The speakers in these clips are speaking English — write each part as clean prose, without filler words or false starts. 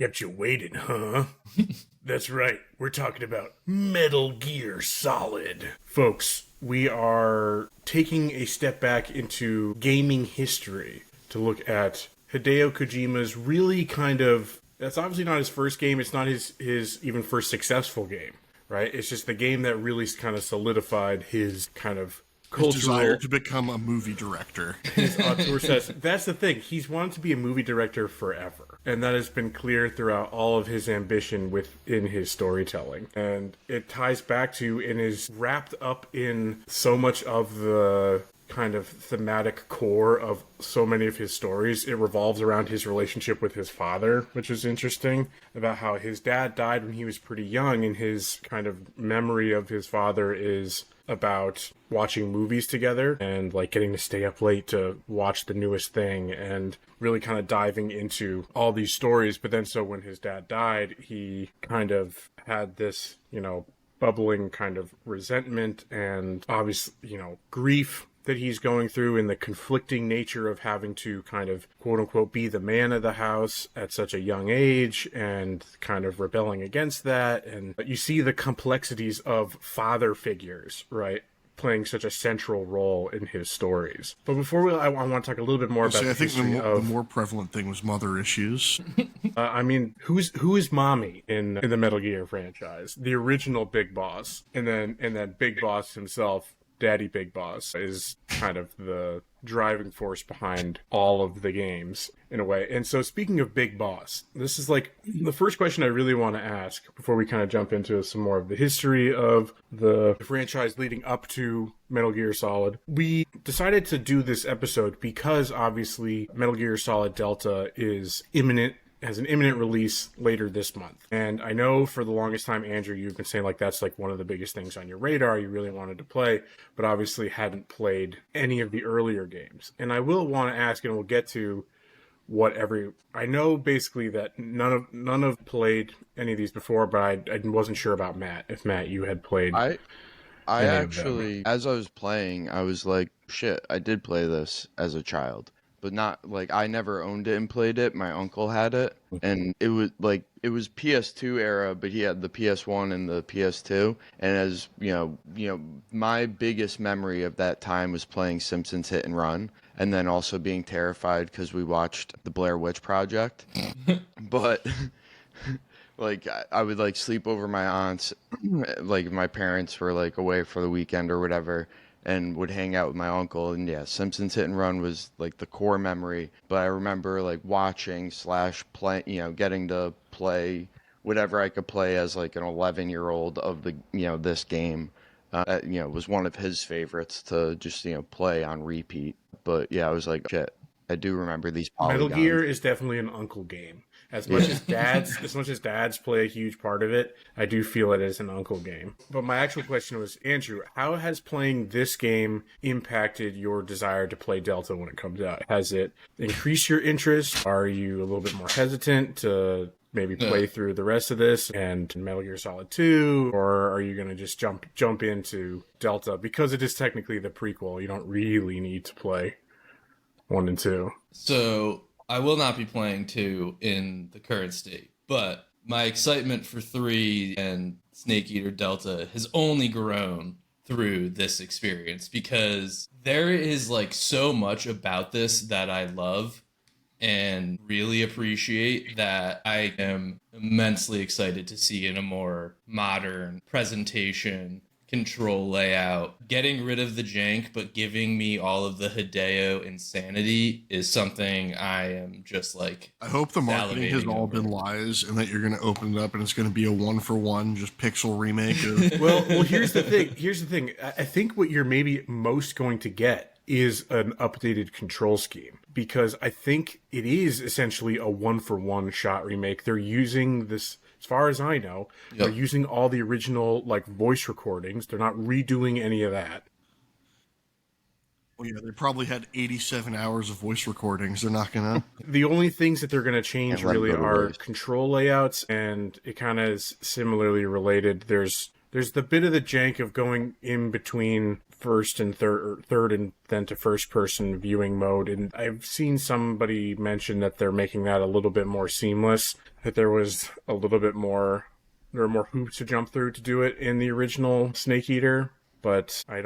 Kept you waiting, huh? That's right. We're talking about Metal Gear Solid. Folks, we are taking a step back into gaming history to look at Hideo Kojima's really kind of... That's obviously not his first game. It's not his even first successful game, right? It's just the game that really kind of solidified his kind of his desire to become a movie director. His auteur says, that's the thing. He's wanted to be a movie director forever. And that has been clear throughout all of his ambition within his storytelling. And it ties back to and is wrapped up in so much of the kind of thematic core of so many of his stories. It revolves around his relationship with his father, which is interesting, about how his dad died when he was pretty young, and his kind of memory of his father is about watching movies together and like getting to stay up late to watch the newest thing and really kind of diving into all these stories. But then so when his dad died, he kind of had this, bubbling kind of resentment and obviously, grief that he's going through, and the conflicting nature of having to kind of quote unquote be the man of the house at such a young age and kind of rebelling against that. And you see the complexities of father figures, right, playing such a central role in his stories. But before I want to talk a little bit more about the history the more prevalent thing was mother issues. Who is mommy in the Metal Gear franchise? The original Big Boss, and then Big Boss himself, Daddy Big Boss, is kind of the driving force behind all of the games in a way. And so speaking of Big Boss, this is like the first question I really want to ask before we kind of jump into some more of the history of the franchise leading up to Metal Gear Solid. We decided to do this episode because obviously Metal Gear Solid Delta has an imminent release later this month. And I know for the longest time, Andrew, you've been saying like that's like one of the biggest things on your radar you really wanted to play, but obviously hadn't played any of the earlier games. And I will want to ask, and we'll get to I know basically that none of played any of these before, but I wasn't sure about Matt, if Matt, you had played. I actually, as I was playing, I was like, shit, I did play this as a child. But not like I never owned it and played it. My uncle had it, and it was PS2 era, but he had the PS1 and the PS2. And as you know, my biggest memory of that time was playing Simpsons Hit and Run, and then also being terrified because we watched the Blair Witch Project. But like I would like sleep over my aunt's, like my parents were like away for the weekend or whatever, and would hang out with my uncle. And yeah, Simpsons Hit and Run was like the core memory. But I remember like watching / play, getting to play whatever I could play as like an 11-year-old of the, this game. Was one of his favorites to just, play on repeat. But yeah, I was like, shit, I do remember these polygons. Metal Gear is definitely an uncle game. As much as dads play a huge part of it, I do feel it is an uncle game. But my actual question was, Andrew, how has playing this game impacted your desire to play Delta when it comes out? Has it increased your interest? Are you a little bit more hesitant to maybe play through the rest of this and Metal Gear Solid 2? Or are you going to just jump into Delta? Because it is technically the prequel, you don't really need to play 1 and 2. So I will not be playing 2 in the current state, but my excitement for 3 and Snake Eater Delta has only grown through this experience, because there is like so much about this that I love and really appreciate, that I am immensely excited to see in a more modern presentation, control layout. Getting rid of the jank but giving me all of the Hideo insanity is something I am just like, I hope the marketing has all been lies and that you're going to open it up and it's going to be a 1-for-1 just pixel remake of... well here's the thing. I think what you're maybe most going to get is an updated control scheme, because I think it is essentially a 1-for-1 shot remake. They're using this, as far as I know, they're using all the original like voice recordings. They're not redoing any of that. Well, yeah, they probably had 87 hours of voice recordings. They're not gonna... The only things that they're gonna change really are control layouts, and it kind of is similarly related. There's the bit of the jank of going in between first and third and then to first person viewing mode, and I've seen somebody mention that they're making that a little bit more seamless. that there was a little bit more, there were more hoops to jump through to do it in the original Snake Eater. But I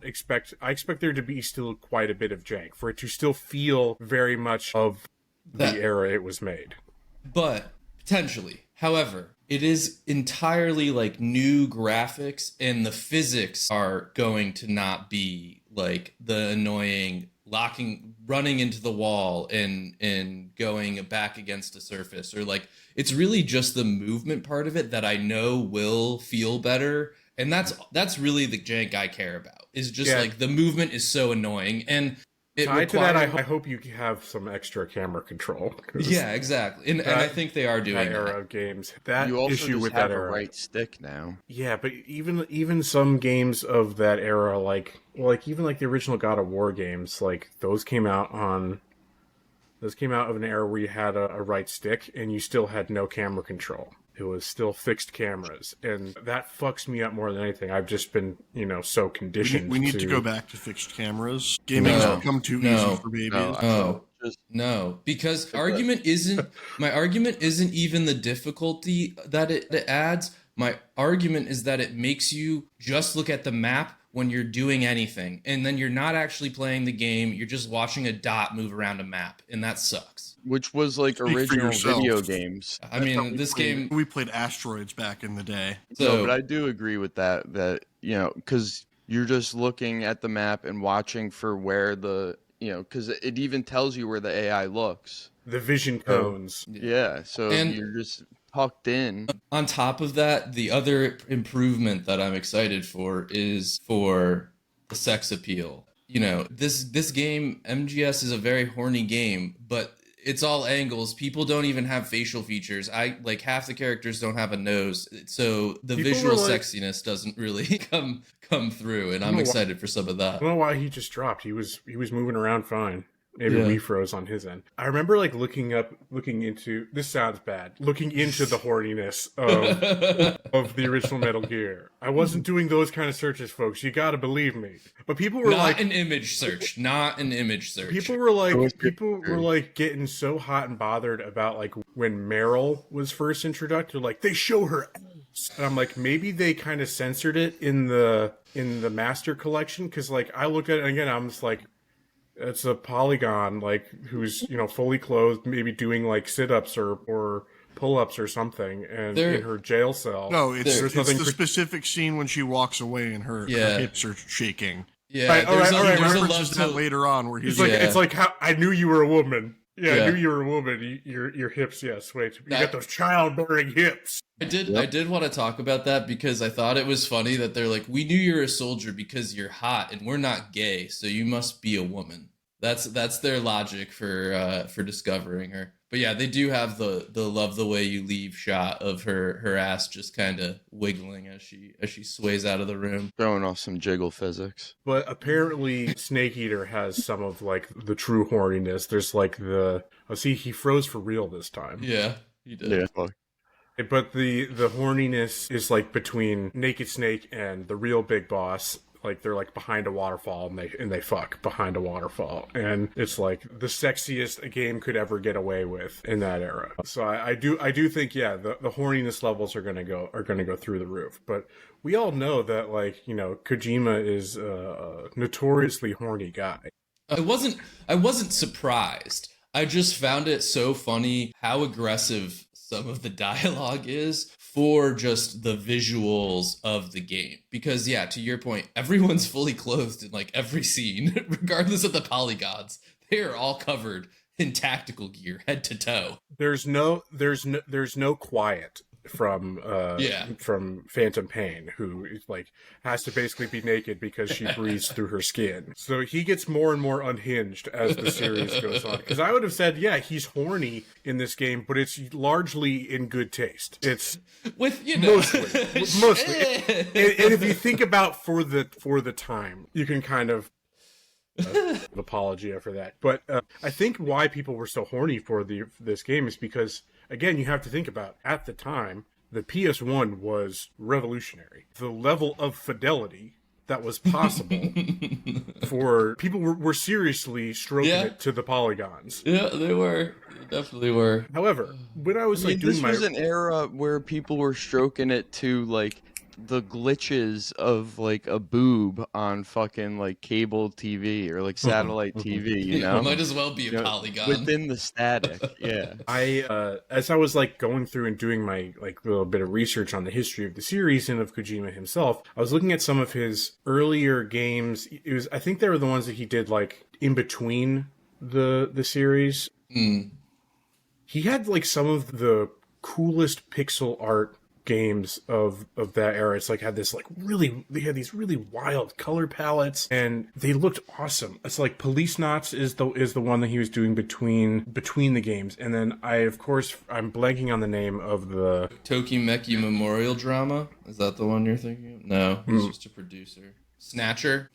expect there to be still quite a bit of jank, for it to still feel very much of the era it was made. But potentially. However, it is entirely like new graphics, and the physics are going to not be like the annoying running into the wall and going back against a surface, or like, it's really just the movement part of it that I know will feel better. And that's really the jank I care about, is just like the movement is so annoying. And tied to that, I hope you have some extra camera control. Yeah, exactly. And I think they are doing that. Era of games. That you also issue just with have that a era. right stick now. Yeah, but even some games of that era, even the original God of War games, like those came out of an era where you had a right stick and you still had no camera control. It was still fixed cameras, and that fucks me up more than anything. I've just been, so conditioned. We need to go back to fixed cameras. Gaming has become too easy for babies. No, because my argument isn't even the difficulty that it adds. My argument is that it makes you just look at the map when you're doing anything, and then you're not actually playing the game. You're just watching a dot move around a map, and that sucks. Which was like original video games. I mean, we played Asteroids back in the day. So, but I do agree with that, because you're just looking at the map and watching for where because it even tells you where the AI looks. The vision cones. Yeah, so you're just tucked in. On top of that, the other improvement that I'm excited for is for the sex appeal. This game, MGS, is a very horny game, but it's all angles. People don't even have facial features. Half the characters don't have a nose, so the visual sexiness doesn't really come through, and I'm excited for some of that. I don't know why he just dropped. He was moving around fine. Maybe we froze on his end. I remember looking into, this sounds bad, looking into the horniness of the original Metal Gear. I wasn't doing those kind of searches, folks. You gotta believe me. But people were not an image search. People were getting so hot and bothered about when Meryl was first introduced. They're like, they show her ass. And I'm like, maybe they kind of censored it in the Master Collection, because I looked at it and again, I'm just like, it's a polygon, who's, fully clothed, maybe doing, sit-ups or pull-ups or something, and in her jail cell. No, it's the specific scene when she walks away and her hips are shaking. Yeah, right, there's a love that later on where he's it's like how I knew you were a woman. Yeah, I knew you were a woman. Your hips, yes. Wait, you got those childbearing hips. I did want to talk about that, because I thought it was funny that they're like, we knew you're a soldier because you're hot and we're not gay, so you must be a woman. That's their logic for discovering her. But yeah, they do have the love the way you leave shot of her ass just kind of wiggling as she sways out of the room, throwing off some jiggle physics. But apparently Snake Eater has some of the true horniness. There's he froze for real this time. Yeah, he did. Yeah, fuck. But the horniness is between Naked Snake and the real big boss. They're behind a waterfall and they fuck behind a waterfall, and it's the sexiest a game could ever get away with in that era. So I do think the horniness levels are gonna go through the roof. But we all know that Kojima is a notoriously horny guy. I wasn't surprised. I just found it so funny how aggressive some of the dialogue is for just the visuals of the game. Because to your point, everyone's fully clothed in every scene, regardless of the polygons. They are all covered in tactical gear, head to toe. There's no quiet from Phantom Pain, who has to basically be naked because she breathes through her skin. So he gets more and more unhinged as the series goes on. Because I would have said, he's horny in this game, but it's largely in good taste. It's mostly. And if you think about for the time, you can kind of apologia for that. But I think why people were so horny for this game is because, again, you have to think about, at the time, the PS1 was revolutionary. The level of fidelity that was possible for people were seriously stroking it to the polygons. Yeah, they were. They definitely were. However, when I was like doing this was an era where people were stroking it to like the glitches of like a boob on fucking like cable TV or like satellite TV, you know? It might as well be a polygon. Within the static, yeah. As I was like going through and doing my like little bit of research on the history of the series and of Kojima himself, I was looking at some of his earlier games. I think they were the ones that he did like in between the series. He had like some of the coolest pixel art games of that era. It's like they had these really wild color palettes and they looked awesome. It's like Police Knots is the one that he was doing between the games. And then I'm blanking on the name of the Tokimeki Memorial Drama. Is that the one you're thinking of? No, he's just a producer. Snatcher,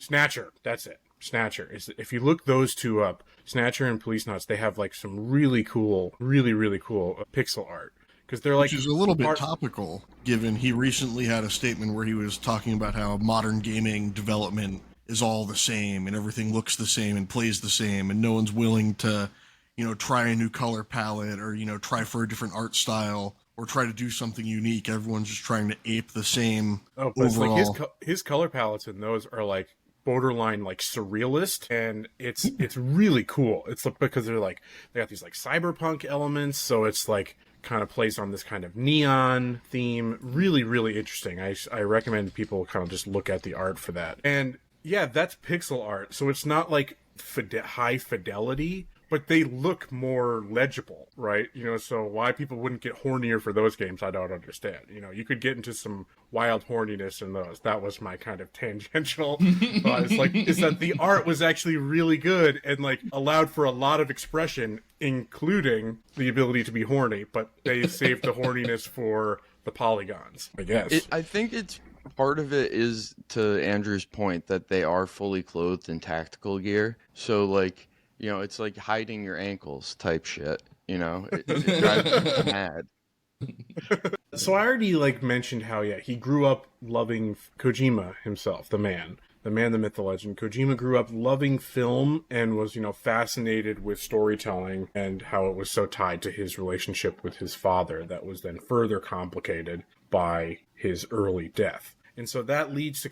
that's it. Snatcher is, if you look those two up, Snatcher and Police Knots, they have like some really cool pixel art. Because they're like, which is a little bit topical, given he recently had a statement where he was talking about how modern gaming development is all the same and everything looks the same and plays the same, and no one's willing to, try a new color palette or, try for a different art style or try to do something unique. Everyone's just trying to ape the same overall. It's like his color palettes in those are like borderline like surrealist, and it's really cool. It's like, because they got these like cyberpunk elements, so it's like kind of plays on this kind of neon theme. Really, really interesting. I recommend people kind of just look at the art for that. And yeah, that's pixel art, so it's not like high fidelity, but they look more legible, right? So why people wouldn't get hornier for those games, I don't understand. You could get into some wild horniness in those. That was my kind of tangential thought. Is that the art was actually really good and like allowed for a lot of expression, including the ability to be horny, but they saved the horniness for the polygons, I guess. I think it's part of it is, to Andrew's point, that they are fully clothed in tactical gear. So like, it's like hiding your ankles type shit, it drives people mad. So I already like mentioned how, he grew up loving Kojima himself, the man, the myth, the legend. Kojima grew up loving film and was, fascinated with storytelling and how it was so tied to his relationship with his father that was then further complicated by his early death. And so that leads to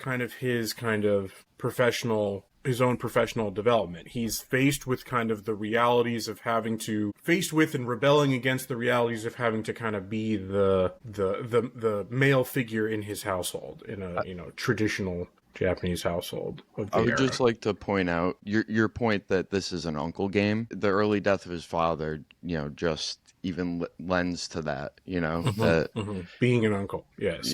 his own professional development. He's faced with kind of the realities of and rebelling against the realities of having to kind of be the male figure in his household, in a traditional Japanese household of the I would era. just like to point out your point that this is an uncle game. The early death of his father, just even lends to that, that being an uncle. Yes.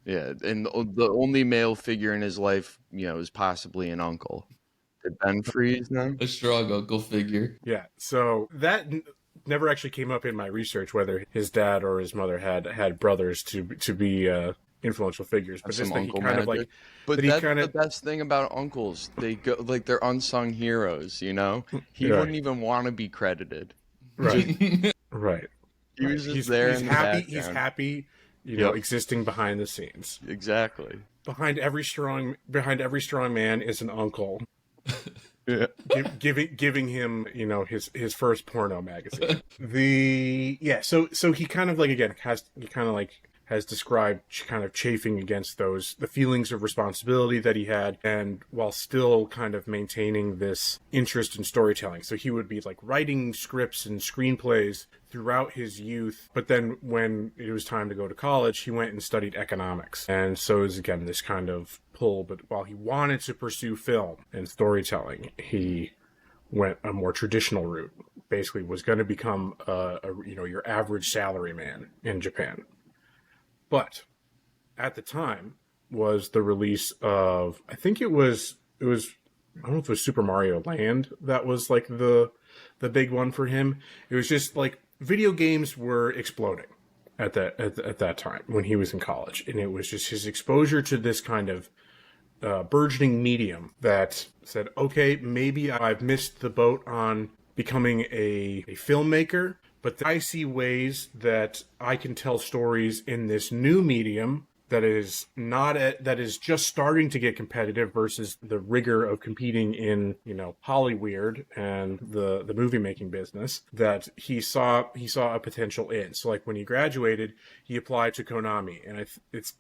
Yeah, and the only male figure in his life, is possibly an uncle. Did Ben freeze now? A strong uncle figure. Yeah, so that never actually came up in my research, whether his dad or his mother had brothers to be influential figures. But Some just that he uncle kind of magic. like... But that that's he kind the of... best thing about uncles. They go like they're unsung heroes, He wouldn't even want to be credited. Right. Right. He was just there in the background. He's happy, existing behind the scenes. Exactly. Behind every strong man is an uncle. Yeah. Giving him, his first porno magazine. So he kind of like, again, has described kind of chafing against the feelings of responsibility that he had, and while still kind of maintaining this interest in storytelling. So he would be like writing scripts and screenplays throughout his youth, but then when it was time to go to college, he went and studied economics. And so it was, again, this kind of pull, but while he wanted to pursue film and storytelling, he went a more traditional route. Basically was going to become your average salary man in Japan. But at the time was the release of, I think it was I don't know if it was Super Mario Land that was like the big one for him. It was just like video games were exploding at that time when he was in college, and it was just his exposure to this kind of burgeoning medium that said, okay, maybe I've missed the boat on becoming a filmmaker, but I see ways that I can tell stories in this new medium that is just starting to get competitive versus the rigor of competing in, Hollyweird and the movie making business, that he saw a potential in. So like when he graduated, he applied to Konami, and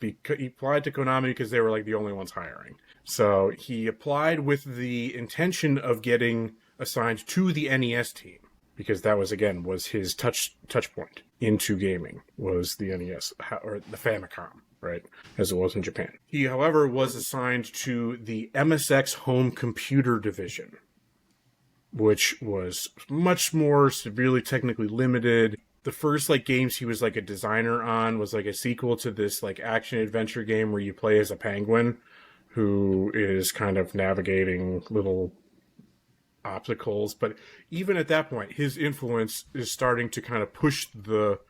he applied to Konami because they were like the only ones hiring. So he applied with the intention of getting assigned to the NES team, because that was his touch point into gaming, was the NES, or the Famicom, right, as it was in Japan. He, however, was assigned to the MSX home computer division, which was much more severely technically limited. The first games he was a designer on was a sequel to this action adventure game where you play as a penguin who is kind of navigating little obstacles. But even at that point, his influence is starting to kind of push the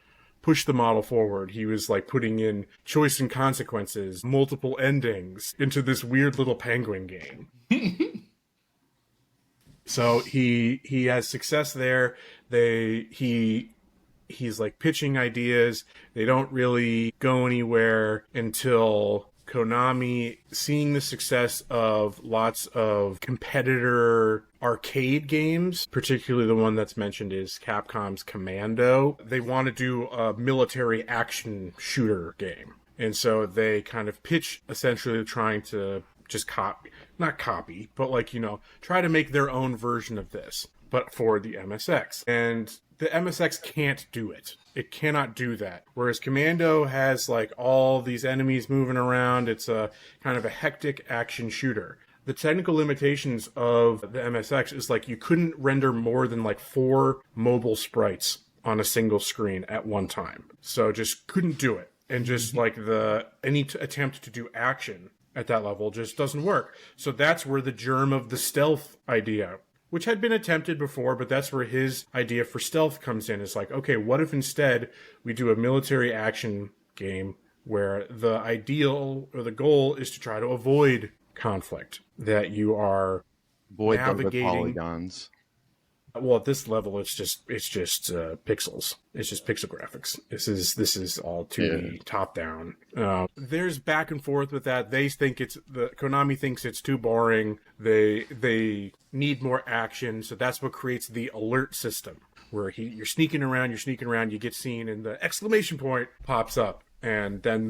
model forward. He was putting in choice and consequences, multiple endings into this weird little penguin game. So he has success there. He's pitching ideas. They don't really go anywhere until Konami, seeing the success of lots of competitor arcade games, particularly the one that's mentioned is Capcom's Commando, they want to do a military action shooter game. And so they kind of pitch essentially trying to just not copy, but try to make their own version of this, but for the MSX. And the MSX can't do it. It cannot do that. Whereas Commando has all these enemies moving around. It's a kind of a hectic action shooter. The technical limitations of the MSX is you couldn't render more than 4 mobile sprites on a single screen at one time. So just couldn't do it. And just any attempt to do action at that level just doesn't work. So that's where the germ of the stealth idea, which had been attempted before, but that's where his idea for stealth comes in. It's okay, what if instead we do a military action game where the ideal or the goal is to try to avoid conflict, that you are navigating polygons. Well, at this level, it's just pixels. It's just pixel graphics. This is all 2D top down. There's back and forth with that. Konami thinks it's too boring. They need more action, so that's what creates the alert system, where you're sneaking around, you get seen, and the exclamation point pops up. And then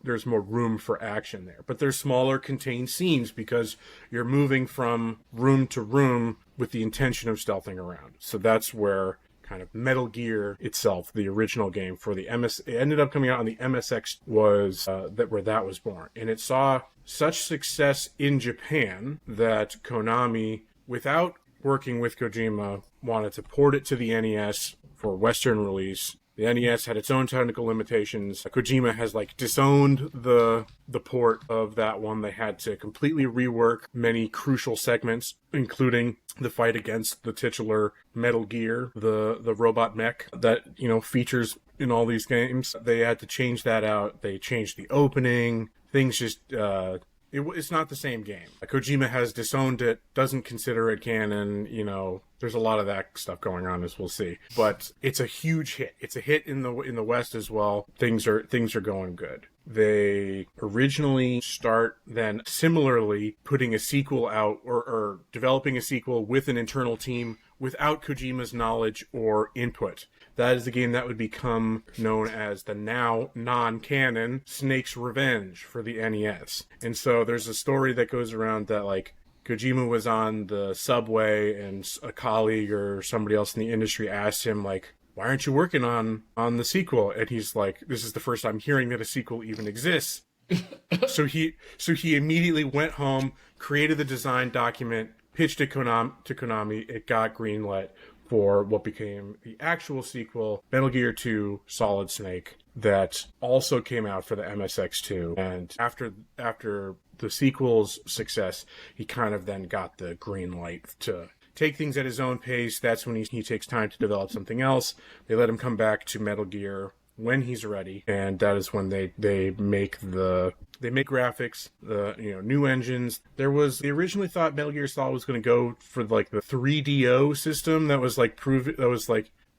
there's more room for action there. But there's smaller contained scenes because you're moving from room to room with the intention of stealthing around. So that's where kind of Metal Gear itself, the original game for the it ended up coming out on the MSX, was where that was born. And it saw such success in Japan that Konami, without working with Kojima, wanted to port it to the NES for Western release. The NES had its own technical limitations. Kojima has disowned the port of that one. They had to completely rework many crucial segments, including the fight against the titular Metal Gear, the robot mech that features in all these games. They had to change that out. They changed the opening. Things just it's not the same game. Kojima has disowned it, doesn't consider it canon, there's a lot of that stuff going on, as we'll see. But it's a huge hit. It's a hit in the West as well. Things are going good. They originally start then similarly putting a sequel out or developing a sequel with an internal team without Kojima's knowledge or input. That is the game that would become known as the now non-canon Snake's Revenge for the NES. And so there's a story that goes around that Kojima was on the subway and a colleague or somebody else in the industry asked him why aren't you working on the sequel? And he's this is the first time hearing that a sequel even exists. So he immediately went home, created the design document, pitched it to Konami. It got greenlit for what became the actual sequel, Metal Gear 2 Solid Snake, that also came out for the MSX2. And after the sequel's success, he kind of then got the green light to take things at his own pace. That's when he takes time to develop something else. They let him come back to Metal Gear when he's ready, and that is when they make graphics, new engines. They originally thought Metal Gear Solid was going to go for the 3DO system that was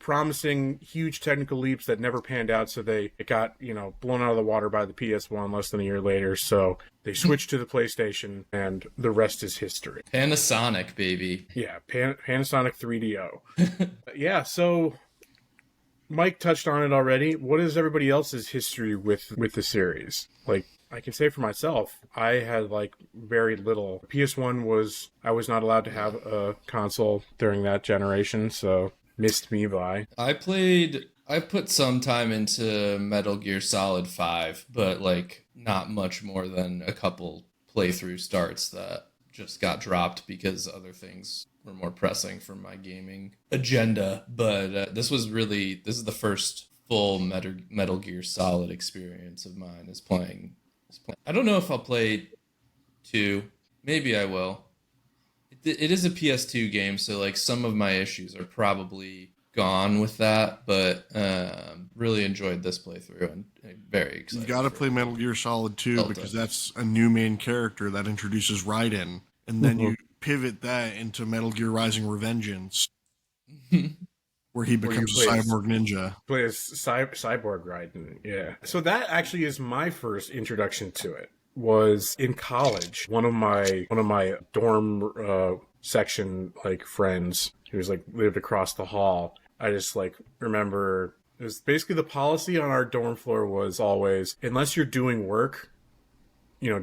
promising huge technical leaps that never panned out, so it got, blown out of the water by the PS1 less than a year later, so they switched to the PlayStation, and the rest is history. Panasonic, baby. Yeah, Panasonic 3DO. Yeah, so Mike touched on it already. What is everybody else's history with the series? Like, I can say for myself, I had very little. PS1 I was not allowed to have a console during that generation, so missed me by. I put some time into Metal Gear Solid 5, but not much more than a couple playthrough starts that just got dropped because other things were more pressing for my gaming agenda. But this is the first full Metal Gear Solid experience of mine is playing. I don't know if I'll play 2. Maybe I will. It is a PS2 game, so some of my issues are probably gone with that, but really enjoyed this playthrough and very excited. You got to play Metal Gear Solid 2 because that's a new main character that introduces Raiden, and then you pivot that into Metal Gear Rising: Revengeance, where he becomes a cyborg ninja. Play as cyborg Raiden, yeah. So that actually is my first introduction to it. Was in college. One of my dorm section friends who was lived across the hall. I just remember it was basically the policy on our dorm floor was always, unless you're doing work,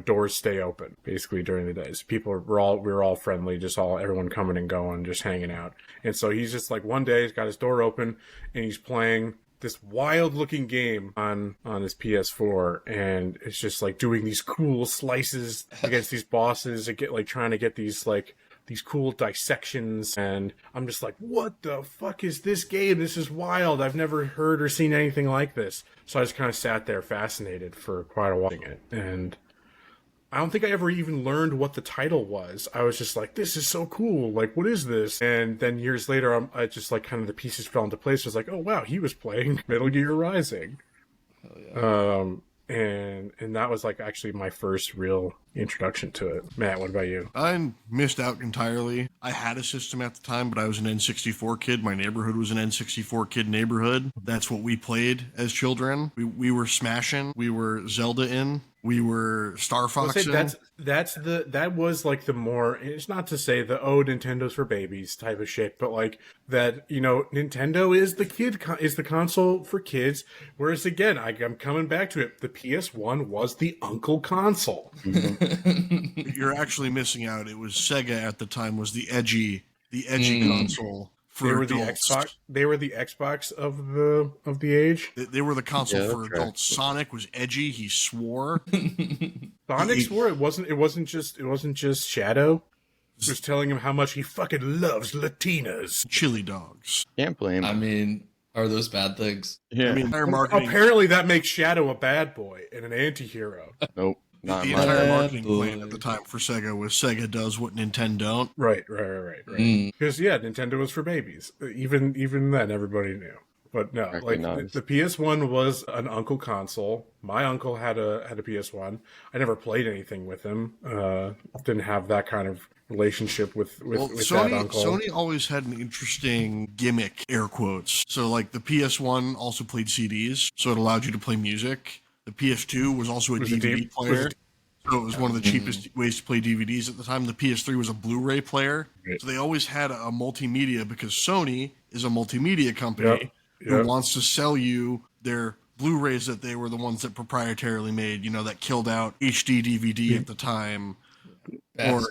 doors stay open basically during the days. We were all friendly, everyone coming and going, just hanging out. And so he's just one day he's got his door open and he's playing this wild looking game on his PS4, and it's just doing these cool slices against these bosses and trying to get these cool dissections, and I'm just what the fuck is this game? This is wild. I've never heard or seen anything like this. So I just kind of sat there fascinated for quite a while watching it, and I don't think I ever even learned what the title was. I was just this is so cool. What is this? And then years later, I just kind of the pieces fell into place. I was oh wow, he was playing Metal Gear Rising. Hell yeah. And that was actually my first real introduction to it. Matt, what about you? I missed out entirely. I had a system at the time, but I was an N64 kid. My neighborhood was an N64 kid neighborhood. That's what we played as children. We were smashing. We were Zelda-in. We were Star Fox. That was the more, it's not to say the Nintendo's for babies type of shit, but that Nintendo is the console for kids. Whereas again, I'm coming back to it. The PS1 was the uncle console. You're actually missing out. It was Sega at the time was the edgy console. They were adults. They were the Xbox of the age. They were the console for adults. Sonic was edgy. He swore. Sonic swore. It wasn't just Shadow. Was telling him how much he fucking loves Latinas. Chili dogs. Can't blame him. I mean, are those bad things? Yeah. Apparently that makes Shadow a bad boy and an anti-hero. Nope. The entire marketing plan at the time for Sega was Sega does what Nintendo don't. Right. Because Nintendo was for babies. Even then, everybody knew. But no, the PS1 was an uncle console. My uncle had a PS1. I never played anything with him. Didn't have that kind of relationship with that uncle. Sony always had an interesting gimmick, air quotes. So the PS1 also played CDs, so it allowed you to play music. The PS2 was also a DVD player, so it was one of the cheapest ways to play DVDs at the time. The PS3 was a Blu-ray player, so they always had a multimedia because Sony is a multimedia company who wants to sell you their Blu-rays that they were the ones that proprietarily made, that killed out HD DVD at the time, or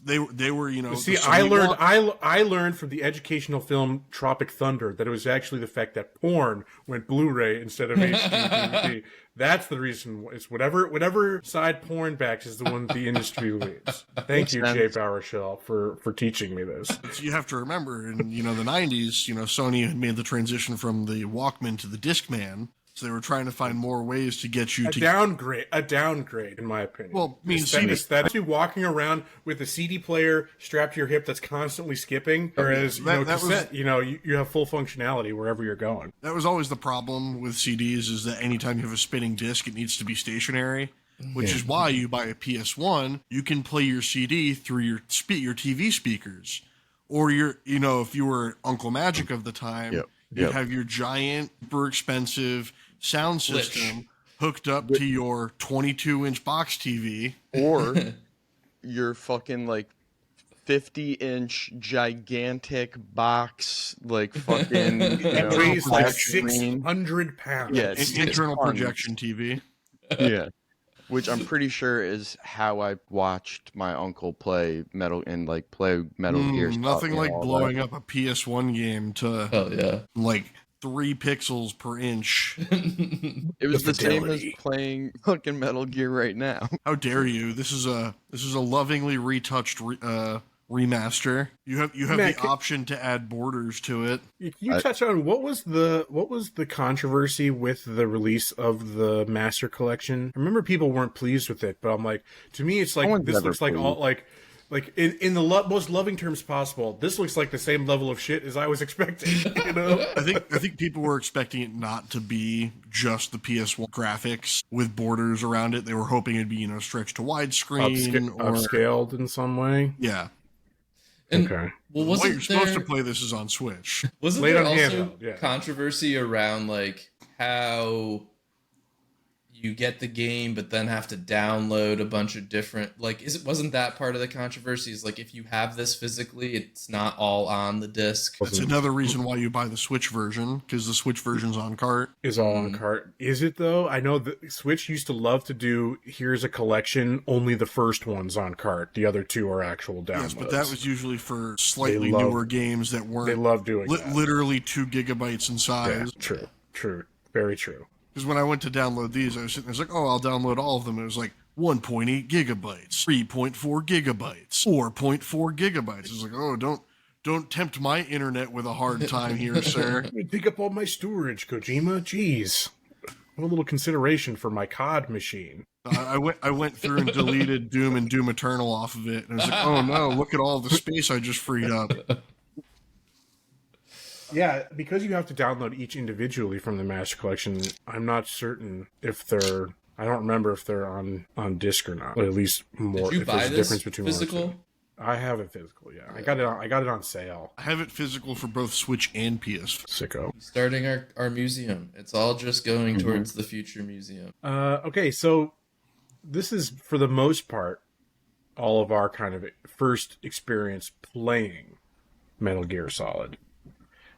they were See, I learned from the educational film Tropic Thunder that it was actually the fact that porn went Blu-ray instead of HD DVD. That's the reason. It's whatever side porn backs is the one the industry leads. Thank you, Jay Baruchel, for teaching me this. So you have to remember, in the 90s, Sony had made the transition from the Walkman to the Discman. So they were trying to find more ways to get you a downgrade, in my opinion. Well, that you walking around with a CD player strapped to your hip that's constantly skipping, whereas cassette, you have full functionality wherever you're going. That was always the problem with CDs, is that anytime you have a spinning disc, it needs to be stationary. Which is why you buy a PS1, you can play your CD through your TV speakers, or if you were Uncle Magic of the time. Yep. You'd have your giant, super expensive sound system hooked up to your 22-inch box TV. Or your fucking, like, 50-inch gigantic box, like, fucking... It weighs like 600 pounds. Yeah, internal projection TV. Yeah. Which I'm pretty sure is how I watched my uncle play Metal Gear Solid. Nothing like blowing up a PS1 game to like 3 pixels per inch. It was the same as playing fucking Metal Gear right now. How dare you? This is a lovingly retouched remaster. You have the option to add borders to it. Can you touch on what was the controversy with the release of the Master Collection? I remember people weren't pleased with it, but I'm like, to me, it's like this looks like all like in the most loving terms possible. This looks like the same level of shit as I was expecting. You know, I think people were expecting it not to be just the PS1 graphics with borders around it. They were hoping it'd be stretched to widescreen or upscaled in some way. Yeah. And, okay. Well, the way you're supposed to play this is on Switch. Wasn't there also controversy around like how you get the game but then have to download a bunch of different, like, wasn't that part of the controversy? Is like, if you have this physically, it's not all on the disc. That's another reason why you buy the Switch version, because the Switch version's on cart. Is all on cart. Is it though? I know the Switch used to love to do, here's a collection, only the first one's on cart. The other 2 are actual downloads. Yes, but that was usually for slightly newer games that weren't. They love doing that. Literally 2 gigabytes in size. Yeah, true. Very true. Because when I went to download these, I was sitting there, I was like, oh, I'll download all of them. It was like 1.8 gigabytes, 3.4 gigabytes, 4.4 gigabytes. I was like, oh, don't tempt my internet with a hard time here, sir. Pick up all my storage, Kojima. Jeez. Have a little consideration for my COD machine. I went through and deleted Doom and Doom Eternal off of it. And I was like, oh no, look at all the space I just freed up. Yeah, because you have to download each individually from the Master Collection, I'm not certain if they're... I don't remember if they're on disc or not. Or at least more. Did you buy this physical? I have it physical, yeah. I got it on sale. I have it physical for both Switch and PS. Sicko. Starting our museum. It's all just going towards the future museum. Okay, so this is, for the most part, all of our kind of first experience playing Metal Gear Solid.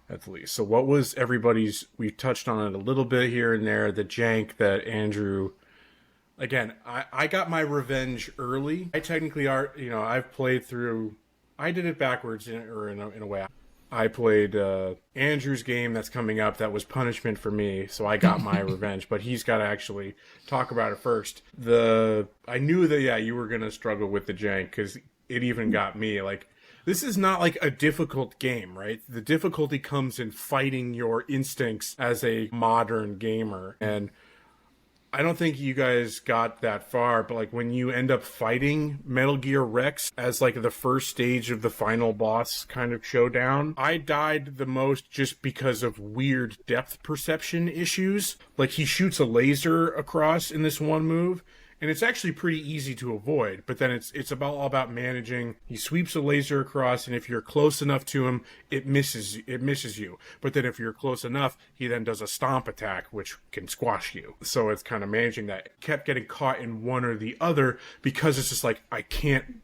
At least. So what was everybody's... We touched on it a little bit here and there. The jank that Andrew... Again, I got my revenge early. I technically are... I've played through... I did it backwards in a way. I played Andrew's game that's coming up that was punishment for me, so I got my revenge. But he's got to actually talk about it first. I knew that, you were going to struggle with the jank, because it even got me. Like, this is not like a difficult game, right? The difficulty comes in fighting your instincts as a modern gamer. And I don't think you guys got that far, but like when you end up fighting Metal Gear Rex as like the first stage of the final boss kind of showdown, I died the most just because of weird depth perception issues. Like he shoots a laser across in this one move, and it's actually pretty easy to avoid, but then it's all about managing. He sweeps a laser across, and if you're close enough to him, it misses you. But then if you're close enough, he then does a stomp attack, which can squash you. So it's kind of managing that. Kept getting caught in one or the other, because it's just like, I can't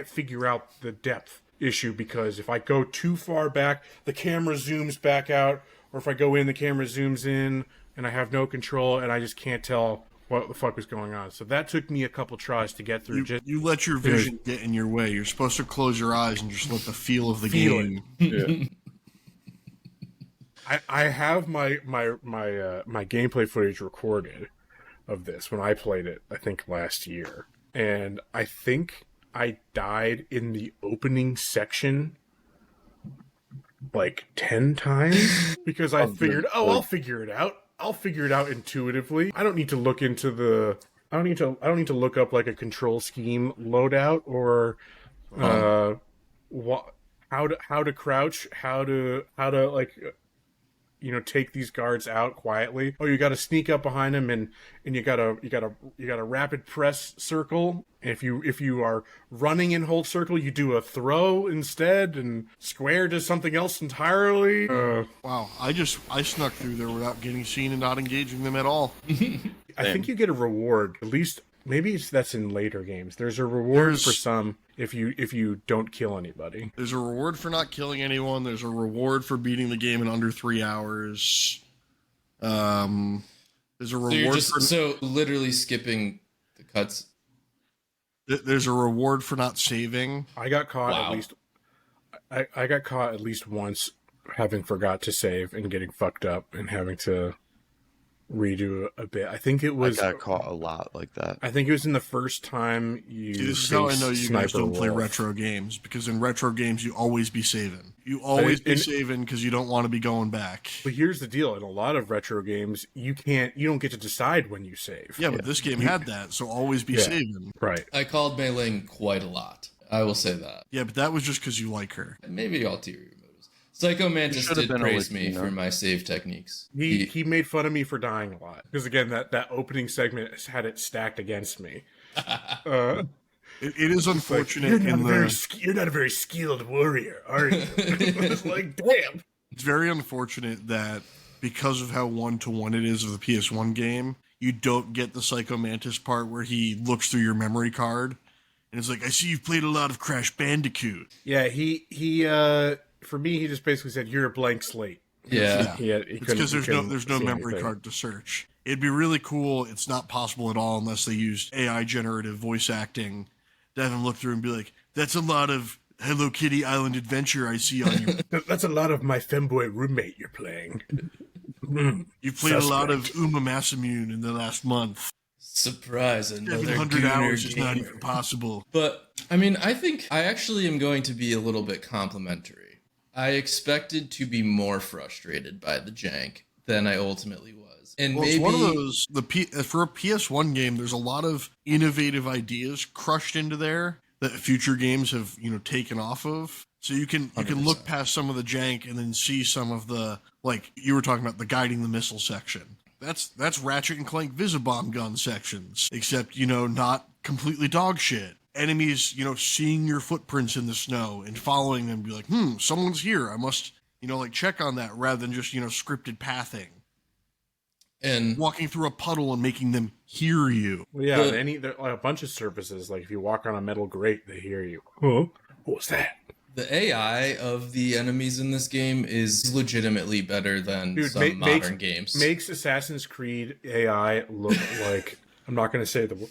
figure out the depth issue, because if I go too far back, the camera zooms back out, or if I go in, the camera zooms in, and I have no control, and I just can't tell what the fuck was going on. So that took me a couple tries to get through. You let your vision get in your way. You're supposed to close your eyes and just let the feel of the game. Yeah. I have my gameplay footage recorded of this when I played it, I think last year. And I think I died in the opening section like 10 times because I figured, I'll figure it out. I'll figure it out intuitively. I don't need to look into the... I don't need to look up like a control scheme loadout or how to crouch, how to like... take these guards out quietly. Oh, you got to sneak up behind them, and you gotta rapid press circle. If you are running in hold circle, you do a throw instead, and square does something else entirely. Wow, I snuck through there without getting seen and not engaging them at all. I think you get a reward, at least. Maybe that's in later games. There's a reward for some if you don't kill anybody. There's a reward for not killing anyone. There's a reward for beating the game in under 3 hours. There's a reward so literally skipping the cuts. There's a reward for not saving. I got caught at least. I got caught at least once having forgot to save and getting fucked up and having to redo a bit. I think it was. I got caught a lot like that. I think it was in the first time you. See, this is how I know you guys don't play retro games, because in retro games you always be saving. You always be saving because you don't want to be going back. But here's the deal: in a lot of retro games, you don't get to decide when you save. Yeah, but this game had that, so always be saving. Right. I called Mei Ling quite a lot. I will say that. Yeah, but that was just because you like her. Maybe ulterior motives. Psycho Mantis did praise me for my save techniques. He made fun of me for dying a lot. Because again, that opening segment had it stacked against me. It is unfortunate. Like, you're not a very skilled warrior, are you? It's like, damn. It's very unfortunate that because of how one-to-one it is of the PS1 game, you don't get the Psycho Mantis part where he looks through your memory card. And it's like, I see you've played a lot of Crash Bandicoot. Yeah, he for me, he just basically said, "You're a blank slate." Yeah, it's because there's no memory card to search. It'd be really cool. It's not possible at all unless they used AI generative voice acting to have him look through and be like, "That's a lot of Hello Kitty Island Adventure I see on you." That's a lot of my femboy roommate you're playing. You played a lot of Uma Masamune in the last month. Surprise! Another 700 hours is gamer. not even possible. But I mean, I think I actually am going to be a little bit complimentary. I expected to be more frustrated by the jank than I ultimately was. And well, maybe it's one of those, for a PS1 game, there's a lot of innovative ideas crushed into there that future games have, taken off of. So you can 100%. Look past some of the jank and then see some of the, like you were talking about, the guiding the missile section. That's Ratchet and Clank Visibomb gun sections, except, not completely dog shit. Enemies, seeing your footprints in the snow and following them, be like, someone's here. I must, check on that, rather than just, scripted pathing. And walking through a puddle and making them hear you. Well, yeah, there are a bunch of surfaces, like if you walk on a metal grate, they hear you. Huh? What was that? The AI of the enemies in this game is legitimately better than some modern games. Makes Assassin's Creed AI look like, I'm not going to say the word.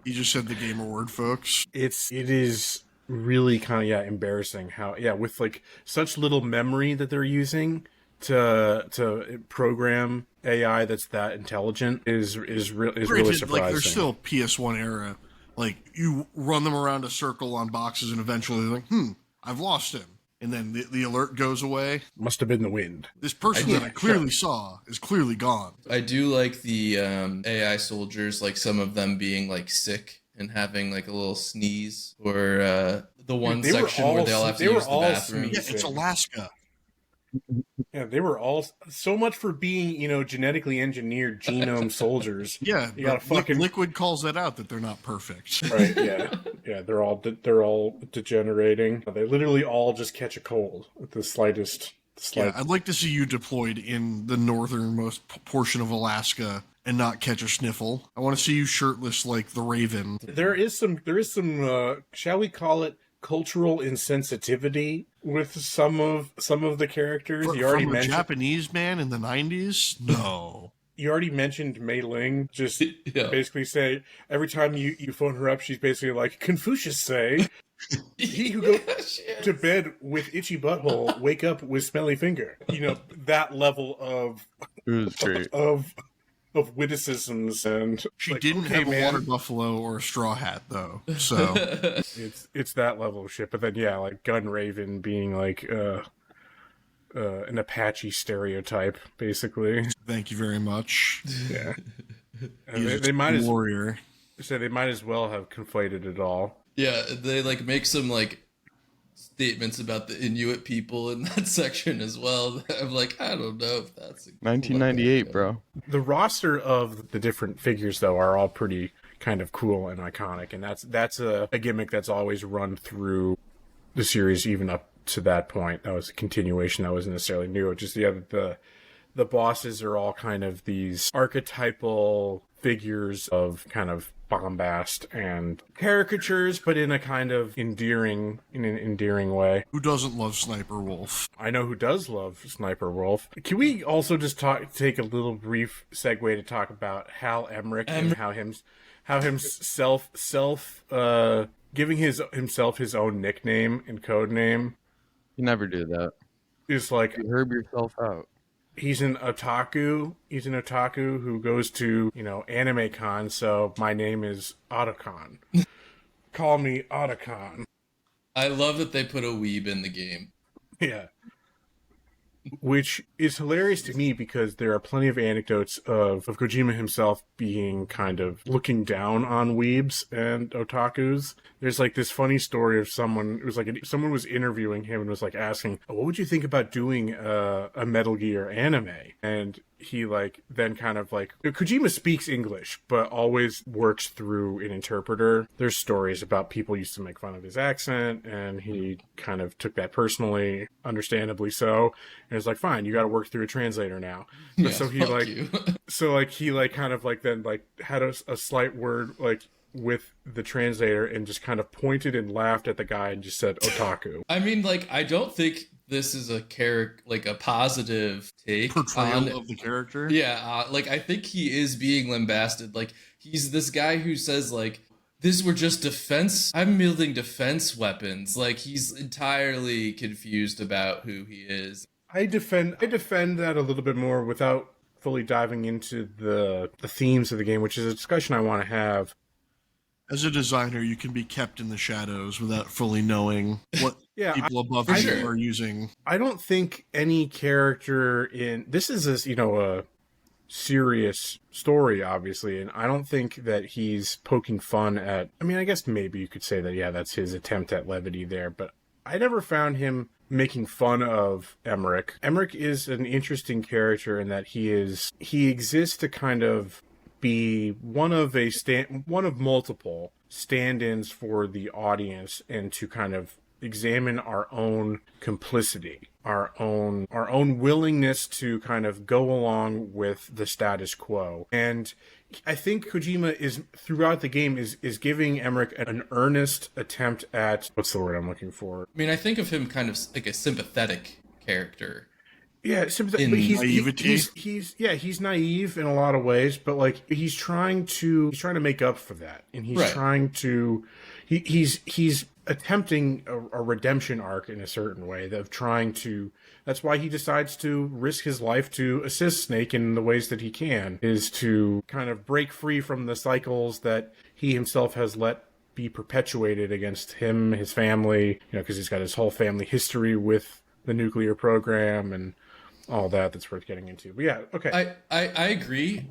You just said the gamer word, folks. It is really kind of embarrassing how with like such little memory that they're using to program AI that's that intelligent is really surprising. Like they're still PS1 era. Like you run them around a circle on boxes and eventually they're like, I've lost him. And then the alert goes away. Must have been the wind. This person that I clearly saw is clearly gone. I do like the AI soldiers, like some of them being like sick and having like a little sneeze, or the one section where they all have to use the bathroom. Yeah, it's Alaska. Yeah, they were all so much for being, genetically engineered genome soldiers. Yeah, you got fucking Liquid calls that out that they're not perfect. Right? Yeah. They're all degenerating. They literally all just catch a cold at the slightest. Yeah, I'd like to see you deployed in the northernmost portion of Alaska and not catch a sniffle. I want to see you shirtless like the Raven. There is some. Shall we call it cultural insensitivity with some of the characters? You already mentioned a Japanese man in the 90s? No. You already mentioned Mei Ling. Just basically say every time you phone her up, she's basically like, Confucius say, he who goes to bed with itchy butthole, wake up with smelly finger. That level of of witticisms, and she didn't have a water buffalo or a straw hat though, so it's that level of shit. But then like Gun Raven being like an Apache stereotype, basically. Thank you very much. Yeah, they might they might as well have conflated it all. Yeah, they like make some like statements about the Inuit people in that section as well. I'm like, I don't know if that's 1998, bro. The roster of the different figures, though, are all pretty kind of cool and iconic, and that's a gimmick that's always run through the series, even up to that point. That was a continuation. That wasn't necessarily new. It just the bosses are all kind of these archetypal figures of kind of bombast and caricatures, but in a kind of endearing way. Who doesn't love Sniper Wolf? I know who does love Sniper Wolf. Can we also just take a little brief segue to talk about Hal Emmerich and how himself giving himself his own nickname and code name? You never do that. Is like, you herb yourself out. He's an otaku. He's an otaku who goes to, anime con, so my name is Otacon. Call me Otacon. I love that they put a weeb in the game. Yeah. Which is hilarious to me because there are plenty of anecdotes of Kojima himself being kind of looking down on weebs and otakus. There's like this funny story of someone, it was like someone was interviewing him and was like asking, what would you think about doing a Metal Gear anime? And he then kind of Kojima speaks English, but always works through an interpreter. There's stories about people used to make fun of his accent, and he kind of took that personally, understandably so. And it's like, fine, you got to work through a translator now. Yeah, so he then had a slight word with the translator and just kind of pointed and laughed at the guy and just said otaku. I mean, I don't think this is a a positive take portrayal of the character. Yeah, I think he is being lambasted. He's this guy who says this were just defense. I'm wielding defense weapons. He's entirely confused about who he is. I defend that a little bit more without fully diving into the themes of the game, which is a discussion I want to have. As a designer, you can be kept in the shadows without fully knowing what people above you are using. I don't think any character in this is a serious story, obviously, and I don't think that he's poking fun at. I mean, I guess maybe you could say that that's his attempt at levity there, but I never found him making fun of Emmerich. Emmerich is an interesting character in that he exists to kind of be one of multiple stand-ins for the audience and to kind of examine our own complicity, our own willingness to kind of go along with the status quo. And I think Kojima is throughout the game is giving Emmerich an earnest attempt at, what's the word I'm looking for? I mean, I think of him kind of like a sympathetic character. Yeah, but he's naive in a lot of ways, but he's trying to make up for that, and he's trying to he's attempting a redemption arc in a certain way that's why he decides to risk his life to assist Snake in the ways that he can, is to kind of break free from the cycles that he himself has let be perpetuated against him, his family, because he's got his whole family history with the nuclear program and all that's worth getting into. But yeah, okay. I agree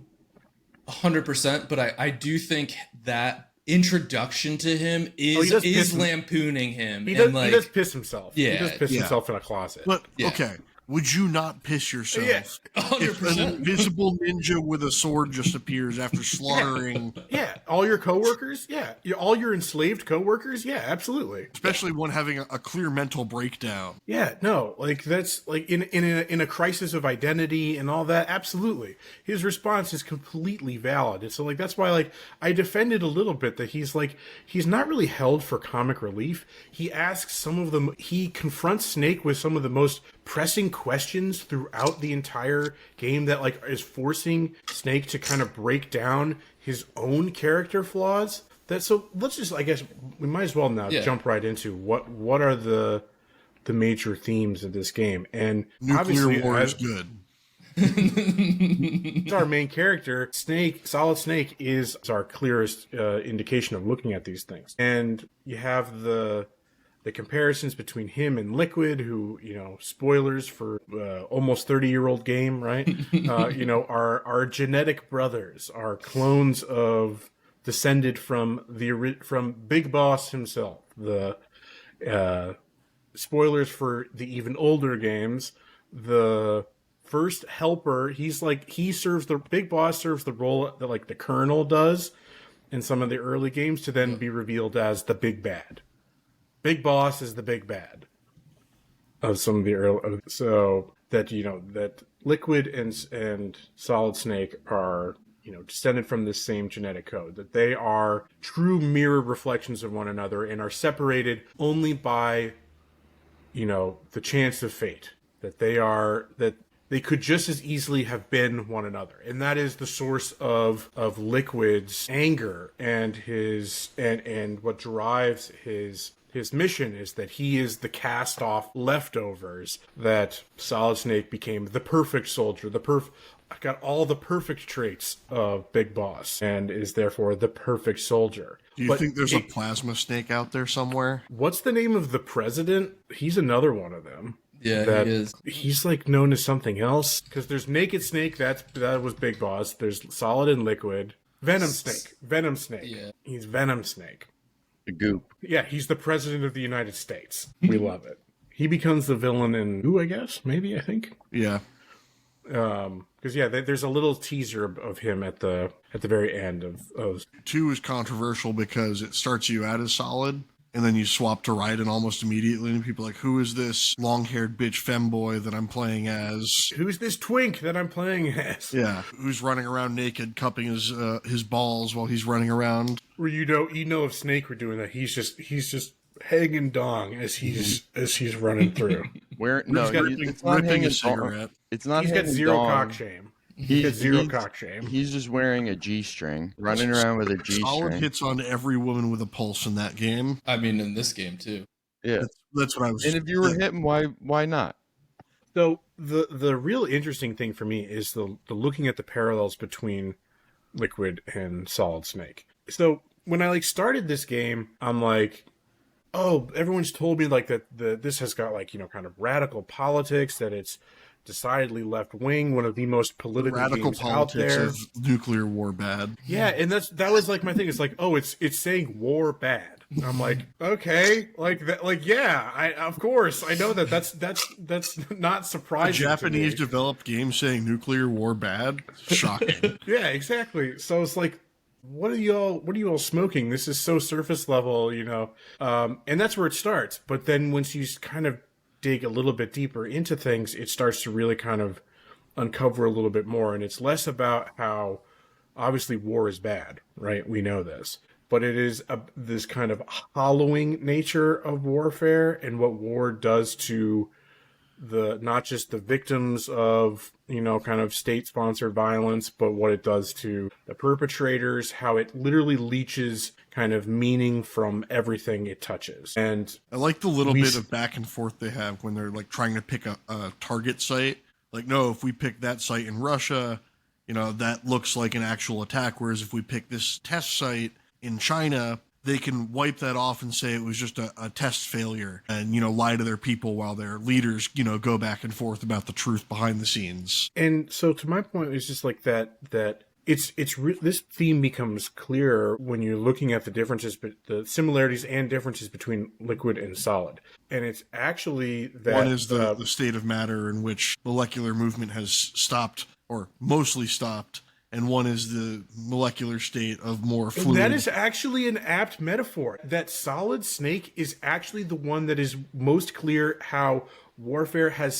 100%, but I do think that introduction to him is lampooning him. He does piss himself. Yeah. He does piss himself in a closet. But, okay. Would you not piss yourself? Yeah, 100%. If an invisible ninja with a sword just appears after slaughtering... Yeah, all your coworkers? Yeah. All your enslaved coworkers? Yeah, absolutely. Especially one having a clear mental breakdown. Yeah, no, that's in a crisis of identity and all that, absolutely. His response is completely valid. And so that's why I defended a little bit that he's not really held for comic relief. He confronts Snake with some of the most pressing questions throughout the entire game that is forcing Snake to kind of break down his own character flaws. So let's just, I guess we might as well now jump right into what are the major themes of this game. And nuclear war is good. Our main character, Solid Snake, is our clearest indication of looking at these things. And you have the comparisons between him and Liquid, who, spoilers for almost 30-year-old game, right? Are genetic brothers, are clones descended from Big Boss himself, the spoilers for the even older games, the first helper, Big Boss serves the role that like the Colonel does in some of the early games to then be revealed as the big bad. Big Boss is the big bad of some of the early, so that that Liquid and Solid Snake are descended from this same genetic code, that they are true mirror reflections of one another and are separated only by the chance of fate, that they could just as easily have been one another. And that is the source of Liquid's anger and and what drives his mission, is that he is the cast-off leftovers, that Solid Snake became the perfect soldier, got all the perfect traits of Big Boss, and is therefore the perfect soldier. Do you think there's a Plasma Snake out there somewhere? What's the name of the president? He's another one of them. Yeah, he is. He's like known as something else, because there's Naked Snake, that was Big Boss. There's Solid and Liquid. Venom Snake. Yeah. He's Venom Snake. The goop. Yeah, he's the president of the United States. We love it. He becomes the villain in I guess? Maybe, I think. Yeah. Because there's a little teaser of him at the very end of 2 is controversial because it starts you out as Solid, and then you swap to Raiden almost immediately, and people are like, who is this long-haired bitch femboy that I'm playing as? Who's this twink that I'm playing as? Yeah, who's running around naked, cupping his balls while he's running around. Where if Snake were doing that, he's just hanging dong as he's running through. It's not ripping a cigarette. It's not. He's got zero cock shame. He's got zero cock shame. He's just wearing a G-string, running around with a G-string. Solid hits on every woman with a pulse in that game. I mean, in this game too. Yeah, that's what I was. And if you were hitting, why not? So the real interesting thing for me is the looking at the parallels between Liquid and Solid Snake. So when I started this game, I'm like, oh, everyone's told me that this has got kind of radical politics, that it's decidedly left wing, one of the most political radical games politics out there. Of nuclear war bad. Yeah, and that was my thing. It's it's saying war bad. I'm like, okay, of course I know that's not surprising. A Japanese developed game saying nuclear war bad. Shocking. Yeah, exactly. So it's like, what are you all smoking? This is so surface level, and that's where it starts. But then once you kind of dig a little bit deeper into things, it starts to really kind of uncover a little bit more. And it's less about how obviously war is bad, right? We know this, but it is this kind of hollowing nature of warfare and what war does to not just the victims of, kind of state-sponsored violence, but what it does to the perpetrators, how it literally leeches kind of meaning from everything it touches. And I like the little bit of back and forth they have when they're trying to pick a target site. No, if we pick that site in Russia, that looks like an actual attack. Whereas if we pick this test site in China, they can wipe that off and say it was just a test failure and, lie to their people while their leaders, go back and forth about the truth behind the scenes. And so to my point, it's just that this theme becomes clearer when you're looking at the differences, the similarities and differences between Liquid and Solid. And it's actually that one is the state of matter in which molecular movement has stopped or mostly stopped, and one is the molecular state of more fluid. That is actually an apt metaphor. That Solid Snake is actually the one that is most clear how warfare has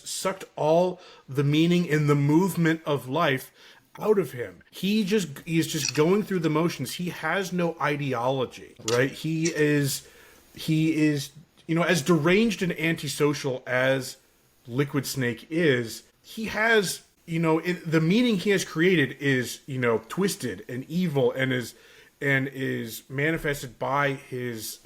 sucked all the meaning and the movement of life out of him. He is just going through the motions. He has no ideology, right? He is as deranged and antisocial as Liquid Snake is, he has, the meaning he has created is, twisted and evil and is manifested by his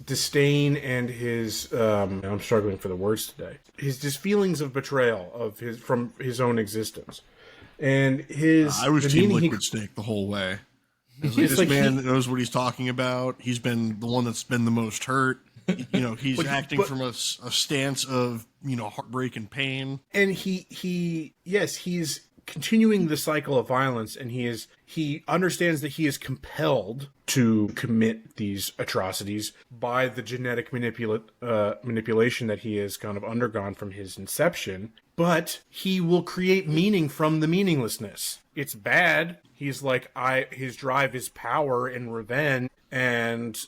disdain and his I'm struggling for the words today. His feelings of betrayal from his own existence, and I was team Liquid Snake the whole way. This man knows what he's talking about. He's been the one that's been the most hurt. He's acting from a stance of heartbreak and pain. And he's continuing the cycle of violence, and he understands that he is compelled to commit these atrocities by the genetic manipulation that he has kind of undergone from his inception, but he will create meaning from the meaninglessness. It's bad. He's like, his drive is power and revenge and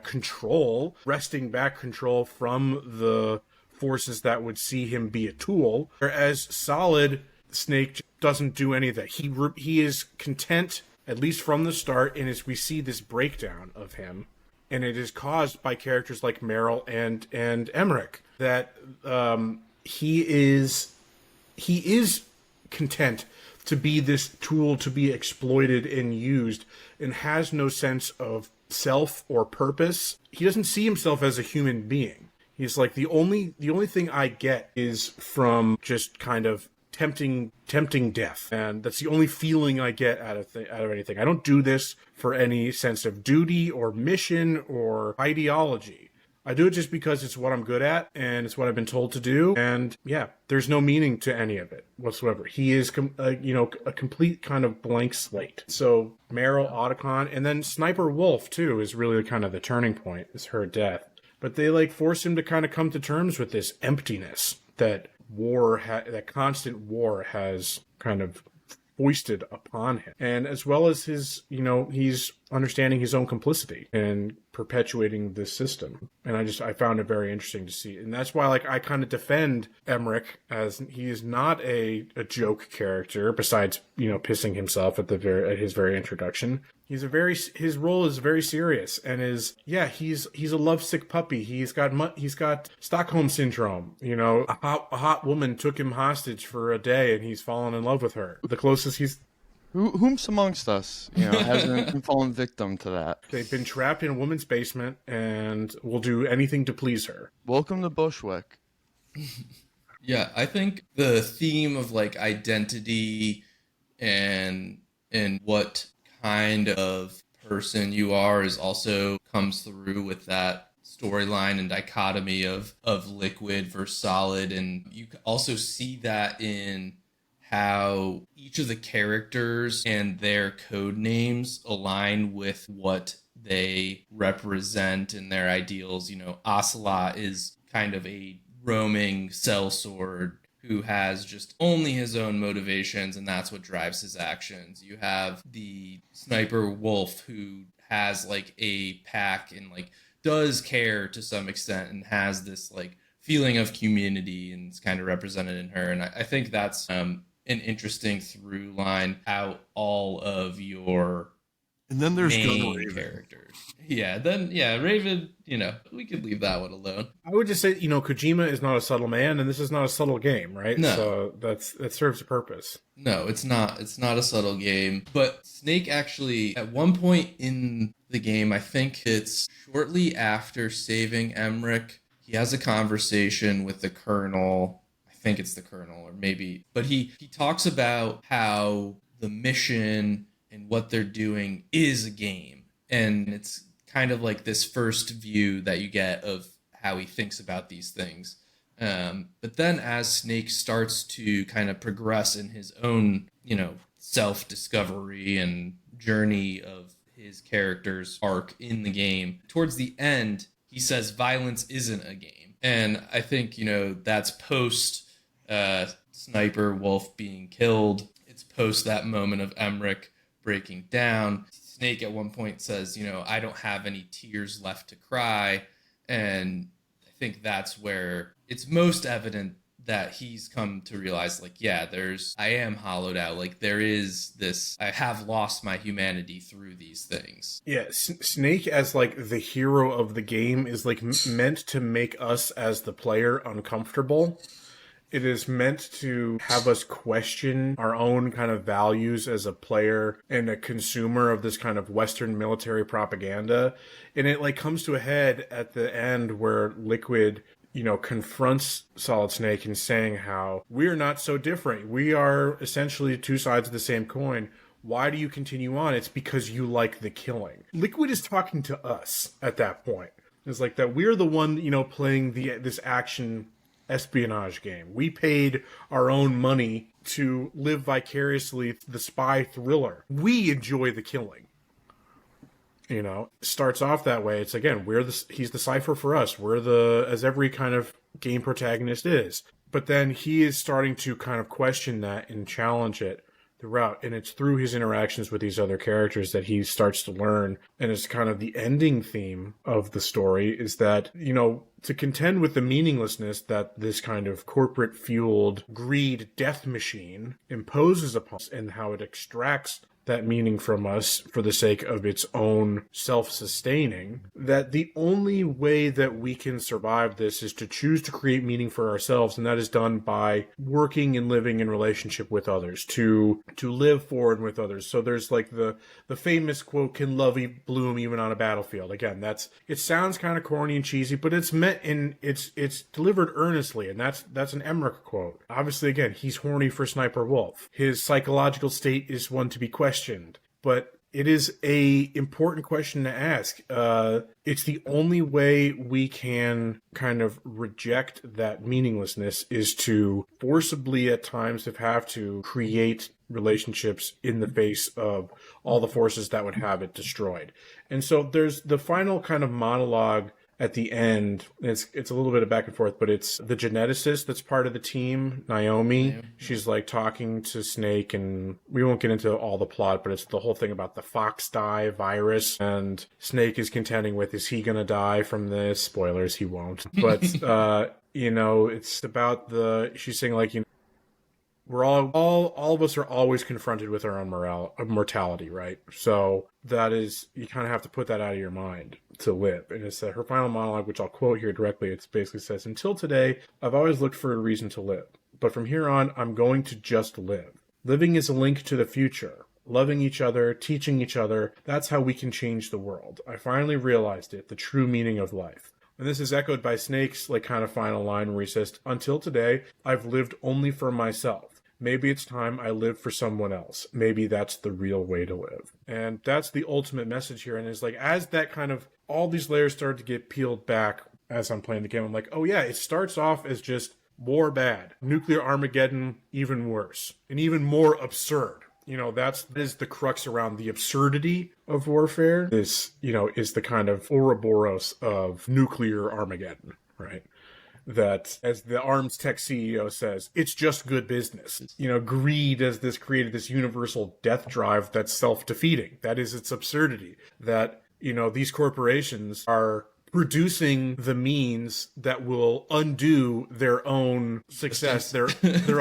control, wresting back control from the forces that would see him be a tool. Whereas Solid Snake doesn't do any of that. He is content, at least from the start, and as we see this breakdown of him, and it is caused by characters like Meryl and Emmerich, that he is content to be this tool to be exploited and used, and has no sense of self or purpose. He doesn't see himself as a human being. He's like, the only thing I get is from just kind of tempting death, and that's the only feeling I get out of anything. I don't do this for any sense of duty or mission or ideology. I do it just because it's what I'm good at and it's what I've been told to do. And yeah, there's no meaning to any of it whatsoever. He is, a complete kind of blank slate. So Meryl, Otacon, and then Sniper Wolf too is really kind of the turning point, is her death. But they force him to kind of come to terms with this emptiness that that constant war has kind of foisted upon him. And as well as his, he's understanding his own complicity and perpetuating this system. And I found it very interesting to see. And that's why, I kind of defend Emmerich, as he is not a joke character, besides, pissing himself at his very introduction. His role is very serious, and he's a lovesick puppy. He's got Stockholm syndrome. A hot woman took him hostage for a day, and he's fallen in love with her. The closest Whom's amongst us, hasn't fallen victim to that? They've been trapped in a woman's basement and will do anything to please her. Welcome to Bushwick. Yeah, I think the theme of identity and what kind of person you are is also comes through with that storyline and dichotomy of liquid versus solid. And you also see that in how each of the characters and their code names align with what they represent and their ideals. Ocelot is kind of a roaming sellsword who has just only his own motivations, and that's what drives his actions. You have the Sniper Wolf, who has a pack and does care to some extent and has this feeling of community, and it's kind of represented in her. And I think that's an interesting through line how all of your and then there's main characters. Raven, we could leave that one alone. I would just say, Kojima is not a subtle man, and this is not a subtle game, right? No. So that serves a purpose. No, it's not. It's not a subtle game. But Snake actually, at one point in the game, I think it's shortly after saving Emmerich, he has a conversation with the Colonel. I think it's the Colonel, or maybe. But he talks about how the mission and what they're doing is a game. And it's kind of this first view that you get of how he thinks about these things. But then as Snake starts to kind of progress in his own, self-discovery and journey of his character's arc in the game, towards the end, he says violence isn't a game. And I think, that's post Sniper Wolf being killed. It's post that moment of Emmerich breaking down. Snake at one point says, I don't have any tears left to cry. And I think that's where it's most evident that he's come to realize, I am hollowed out. There is this, I have lost my humanity through these things. Yeah, Snake as the hero of the game is meant to make us as the player uncomfortable. It is meant to have us question our own kind of values as a player and a consumer of this kind of Western military propaganda. And it comes to a head at the end where Liquid, confronts Solid Snake and saying how we're not so different. We are essentially two sides of the same coin. Why do you continue on? It's because you like the killing. Liquid is talking to us at that point. It's that we're the one, playing this action espionage game. We paid our own money to live vicariously the spy thriller. We enjoy the killing. You know, starts off that way. It's again, he's the cipher for us. As every kind of game protagonist is. But then he is starting to kind of question that and challenge it throughout. And it's through his interactions with these other characters that he starts to learn. And it's kind of the ending theme of the story is that, you know, to contend with the meaninglessness that this kind of corporate fueled greed death machine imposes upon us and how it extracts that meaning from us for the sake of its own self-sustaining, that the only way that we can survive this is to choose to create meaning for ourselves, and that is done by working and living in relationship with others, to live for and with others. So there's like the famous quote, "Can love bloom even on a battlefield?" Again, it sounds kind of corny and cheesy, but it's meant it's delivered earnestly, and that's an Emmerich quote. Obviously, again, he's horny for Sniper Wolf. His psychological state is one to be questioned, but it is a important question to ask. It's the only way we can kind of reject that meaninglessness is to forcibly at times have to create relationships in the face of all the forces that would have it destroyed. And so there's the final kind of monologue at the end. It's a little bit of back and forth, but it's the geneticist that's part of the team, Naomi. She's like talking to Snake, and we won't get into all the plot, but it's the whole thing about the fox die virus, and Snake is contending with, is he gonna die from this? Spoilers, he won't. But you know, it's about she's saying like, you know, we're all of us are always confronted with our own mortality, right? So that is, you kind of have to put that out of your mind to live. And it's her final monologue, which I'll quote here directly. It basically says, "Until today, I've always looked for a reason to live. But from here on, I'm going to just live. Living is a link to the future. Loving each other, teaching each other, that's how we can change the world. I finally realized it, the true meaning of life." And this is echoed by Snake's like kind of final line where he says, "Until today, I've lived only for myself. Maybe it's time I live for someone else. Maybe that's the real way to live." And that's the ultimate message here. And it's like, as that kind of, all these layers start to get peeled back as I'm playing the game, I'm like, oh yeah, it starts off as just war bad. Nuclear Armageddon, even worse. And even more absurd. You know, that is the crux around the absurdity of warfare. This, you know, is the kind of Ouroboros of nuclear Armageddon, right? That, as the arms tech CEO says, it's just good business. You know, greed has created this universal death drive that's self-defeating. That is its absurdity. That, you know, these corporations are producing the means that will undo their own success, their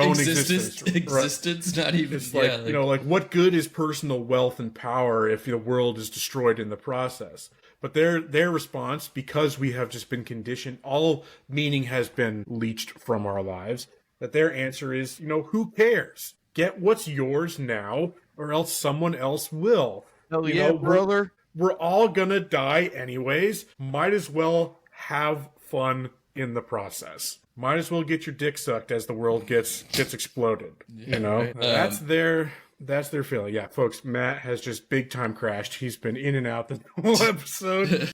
own existence. Existence, not even. It's like, you know, like, what good is personal wealth and power if the world is destroyed in the process? But their response, because we have just been conditioned, all meaning has been leached from our lives, that their answer is, you know, who cares? Get what's yours now, or else someone else will. Hell yeah, brother. We're all gonna die anyways. Might as well have fun in the process. Might as well get your dick sucked as the world gets exploded. Yeah, you know, right. That's their feeling. Yeah, folks, Matt has just big time crashed. He's been in and out the whole episode.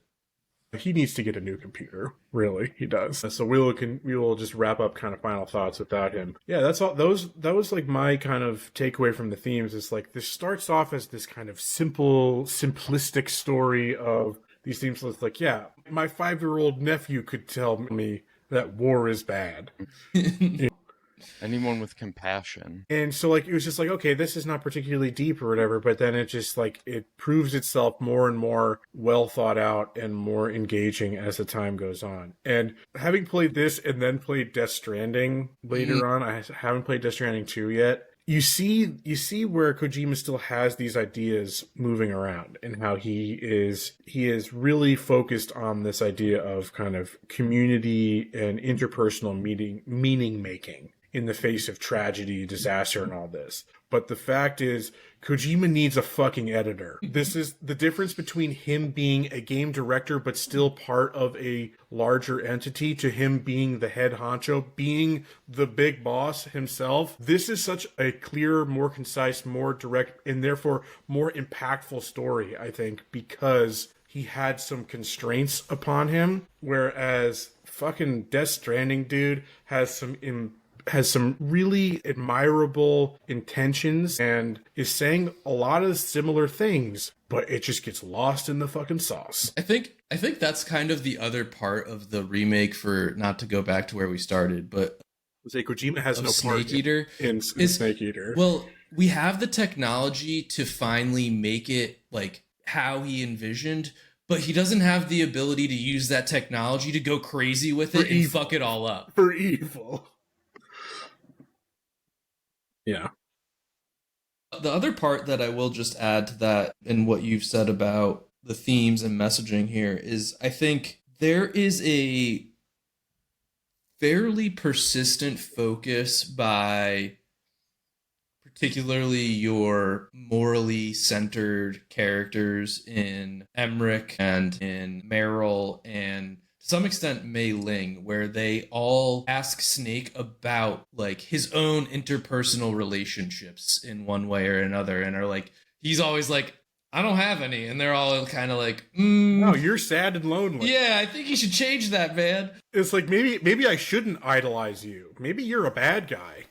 He needs to get a new computer. Really, he does. So we will just wrap up kind of final thoughts without him. Yeah, that's all. That was like my kind of takeaway from the themes. It's like, this starts off as this kind of simplistic story of these themes. So it's like, yeah, my 5-year-old nephew could tell me that war is bad. Anyone with compassion. And so, like, it was just like, okay, this is not particularly deep or whatever, but then it just, like, it proves itself more and more well thought out and more engaging as the time goes on. And having played this and then played Death Stranding later on, I haven't played Death Stranding 2 yet. You see where Kojima still has these ideas moving around, and how he is really focused on this idea of kind of community and interpersonal meaning making in the face of tragedy, disaster, and all this. But the fact is, Kojima needs a fucking editor. This is the difference between him being a game director but still part of a larger entity to him being the head honcho, being the big boss himself. This is such a clear, more concise, more direct, and therefore more impactful story, I think, because he had some constraints upon him, whereas fucking Death Stranding dude has some really admirable intentions and is saying a lot of similar things, but it just gets lost in the fucking sauce. I think that's kind of the other part of the remake, for not to go back to where we started, but Say Kojima has no Snake part Eater in Snake Eater. Well, we have the technology to finally make it like how he envisioned, but he doesn't have the ability to use that technology to go crazy with it and fuck it all up. For evil. Yeah. The other part that I will just add to that, and what you've said about the themes and messaging here, is I think there is a fairly persistent focus by particularly your morally centered characters in Emmerich and in Meryl and to some extent Mei Ling, where they all ask Snake about like his own interpersonal relationships in one way or another, and are like, he's always like, I don't have any, and they're all kind of like, no, you're sad and lonely. Yeah, I think you should change that, man. It's like, maybe I shouldn't idolize you. Maybe you're a bad guy.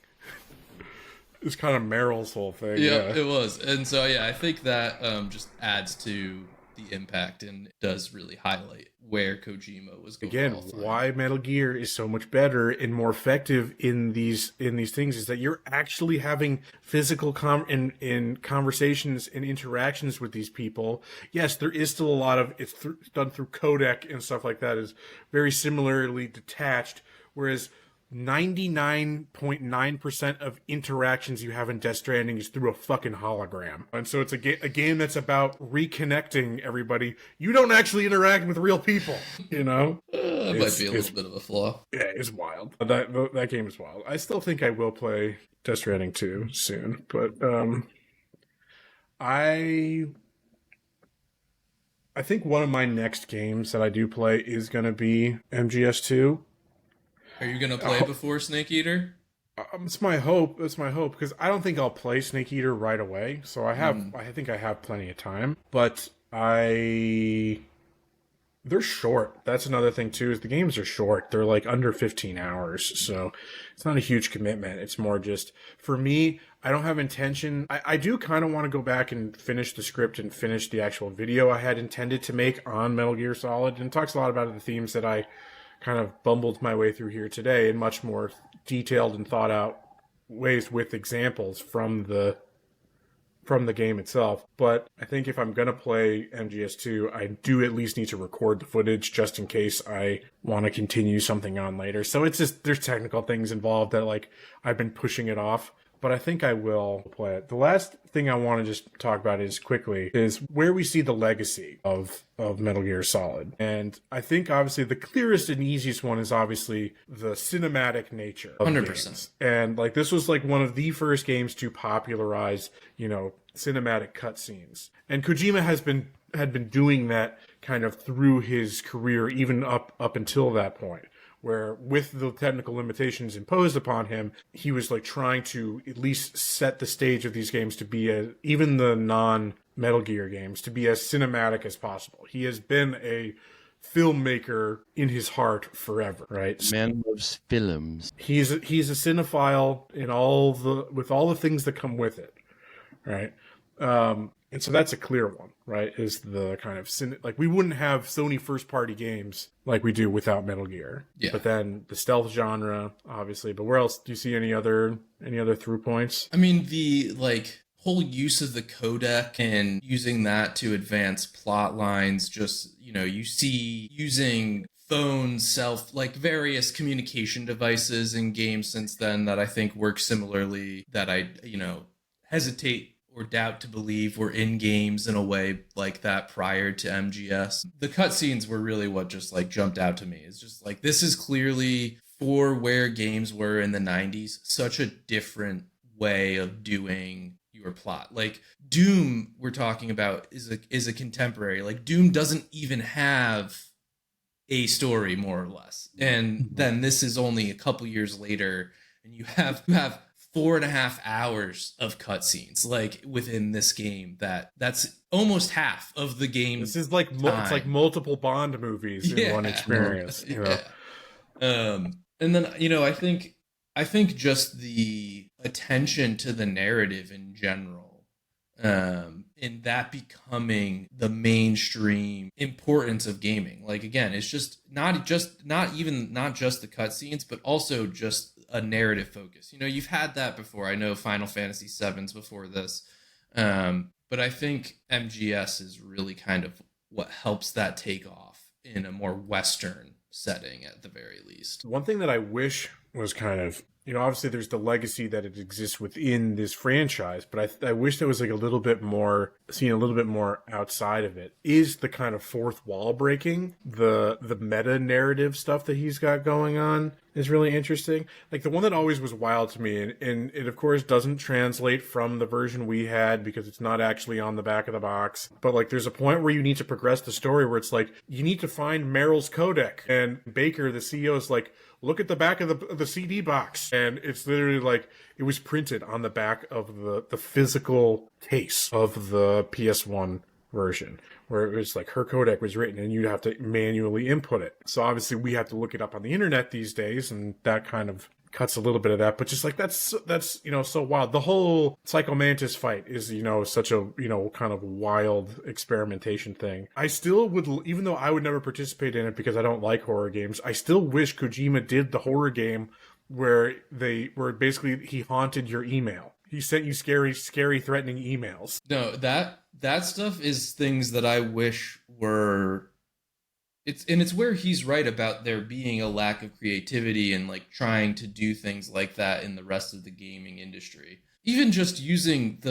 It's kind of Meryl's whole thing. Yeah, it was. And so, yeah, I think that just adds to the impact and does really highlight where Kojima was going. Again, why Metal Gear is so much better and more effective in these things is that you're actually having physical in conversations and interactions with these people. Yes, there is still a lot of it's done through codec and stuff like that, is very similarly detached, whereas 99.9% of interactions you have in Death Stranding is through a fucking hologram. And so it's a game that's about reconnecting everybody. You don't actually interact with real people, you know? It might be a little bit of a flaw. Yeah, it's wild. That game is wild. I still think I will play Death Stranding 2 soon, but I think one of my next games that I do play is going to be MGS2. Are you going to play before Snake Eater? It's my hope. It's my hope, because I don't think I'll play Snake Eater right away. So I think I have plenty of time. But they're short. That's another thing too, is the games are short. They're like under 15 hours. So it's not a huge commitment. It's more just, for me, I don't have intention. I do kind of want to go back and finish the script and finish the actual video I had intended to make on Metal Gear Solid. And it talks a lot about the themes that I kind of bumbled my way through here today in much more detailed and thought out ways with examples from the game itself. But I think if I'm going to play MGS2, I do at least need to record the footage just in case I want to continue something on later. So it's just, there's technical things involved that like I've been pushing it off. But I think I will play it. The last thing I want to just talk about is where we see the legacy of Metal Gear Solid. And I think obviously the clearest and easiest one is obviously the cinematic nature of 100%. Games. And like this was like one of the first games to popularize, cinematic cutscenes. And Kojima had been doing that kind of through his career, even up until that point, where with the technical limitations imposed upon him, he was like trying to at least set the stage of these games to be even the non-Metal Gear games, to be as cinematic as possible. He has been a filmmaker in his heart forever, right? Man loves films. He's a cinephile with all the things that come with it, right? And so that's a clear one, right? Is the kind of like we wouldn't have Sony first party games like we do without Metal Gear. Yeah. But then the stealth genre, obviously. But where else do you see any other through points? I mean, the like whole use of the codec and using that to advance plot lines. Just you see using phones, various communication devices in games since then that I think work similarly. That I hesitate or doubt to believe were in games in a way like that prior to MGS. The cutscenes were really what just like jumped out to me. It's just like, this is clearly, for where games were in the 90s, such a different way of doing your plot. Like Doom, we're talking about, is a contemporary. Like Doom doesn't even have a story, more or less. And then this is only a couple years later, and you have 4.5 hours of cutscenes like within this game. That's almost half of the game. This is like it's like multiple Bond movies in one experience. You know? And then I think just the attention to the narrative in general, in that becoming the mainstream importance of gaming. Like, again, it's just not just the cutscenes, but also just a narrative focus. You've had that before. I know Final Fantasy VII's before this, but I think MGS is really kind of what helps that take off in a more Western setting, at the very least. One thing that I wish was kind of, obviously there's the legacy that it exists within this franchise, but I wish there was like a little bit more outside of it, is the kind of fourth wall breaking, the meta narrative stuff that he's got going on is really interesting. Like, the one that always was wild to me, and it of course doesn't translate from the version we had because it's not actually on the back of the box, but like there's a point where you need to progress the story where it's like you need to find Meryl's codec, and Baker, the CEO, is like, look at the back of the CD box. And it's literally like it was printed on the back of the physical case of the PS1 version, where it was like her codec was written and you'd have to manually input it. So obviously we have to look it up on the internet these days, and that kind of cuts a little bit of that. But just like that's so wild. The whole Psycho Mantis fight is such a kind of wild experimentation thing. I still would, even though I would never participate in it because I don't like horror games, I still wish Kojima did the horror game where basically he haunted your email. He sent you scary, threatening emails. No, that stuff is things that I wish were. It's where he's right about there being a lack of creativity and like trying to do things like that in the rest of the gaming industry. Even just using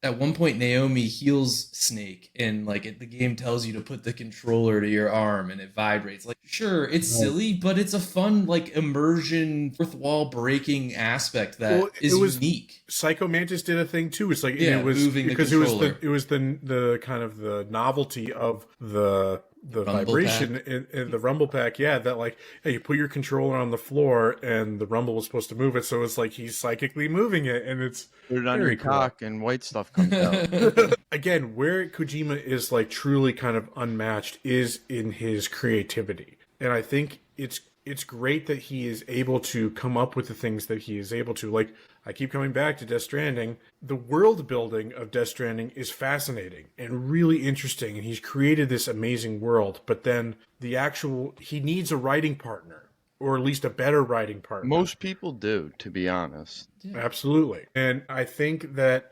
at one point Naomi heals Snake, and like the game tells you to put the controller to your arm and it vibrates. Like, sure, it's silly, but it's a fun like immersion, fourth wall breaking aspect that is unique. Psycho Mantis did a thing too. It's like it was moving because it was the kind of the novelty of the vibration in the rumble pack, that like, hey, you put your controller on the floor and the rumble was supposed to move it, so it's like he's psychically moving it, and it's put it on your cock and white stuff comes out. Again, where Kojima is like truly kind of unmatched is in his creativity, and I think it's great that he is able to come up with the things that he is able to. Like, I keep coming back to Death Stranding. The world building of Death Stranding is fascinating and really interesting, and he's created this amazing world, but then he needs a writing partner, or at least a better writing partner. Most people do, to be honest. Yeah. Absolutely. And I think that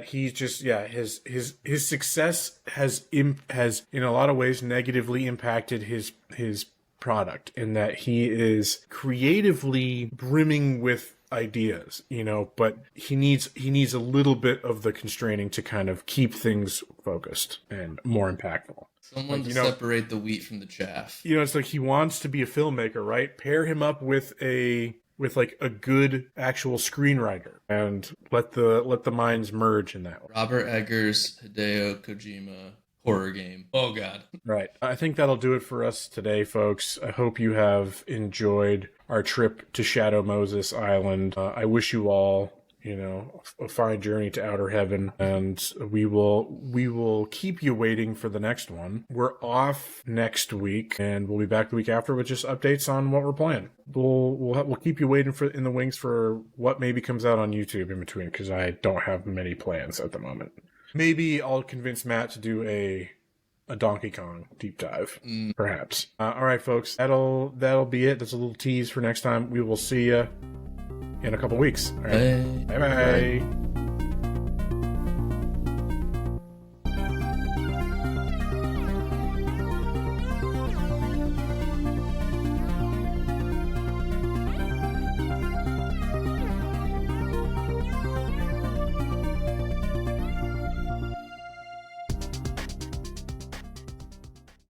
he's just, his success has in a lot of ways negatively impacted his product, in that he is creatively brimming with ideas, but he needs a little bit of the constraining to kind of keep things focused and more impactful. Someone to separate the wheat from the chaff. It's like he wants to be a filmmaker, right? Pair him up with a good actual screenwriter and let the minds merge in that way. Robert Eggers, Hideo Kojima, horror game. Oh God. Right. I think that'll do it for us today, folks. I hope you have enjoyed our trip to Shadow Moses Island. I wish you all, a fine journey to outer heaven, and we will keep you waiting for the next one. We're off next week, and we'll be back the week after with just updates on what we're playing. We'll keep you waiting in the wings for what maybe comes out on YouTube in between, because I don't have many plans at the moment. Maybe I'll convince Matt to do a Donkey Kong deep dive, perhaps. All right, folks, that'll be it. That's a little tease for next time. We will see you in a couple weeks. All right. Bye-bye.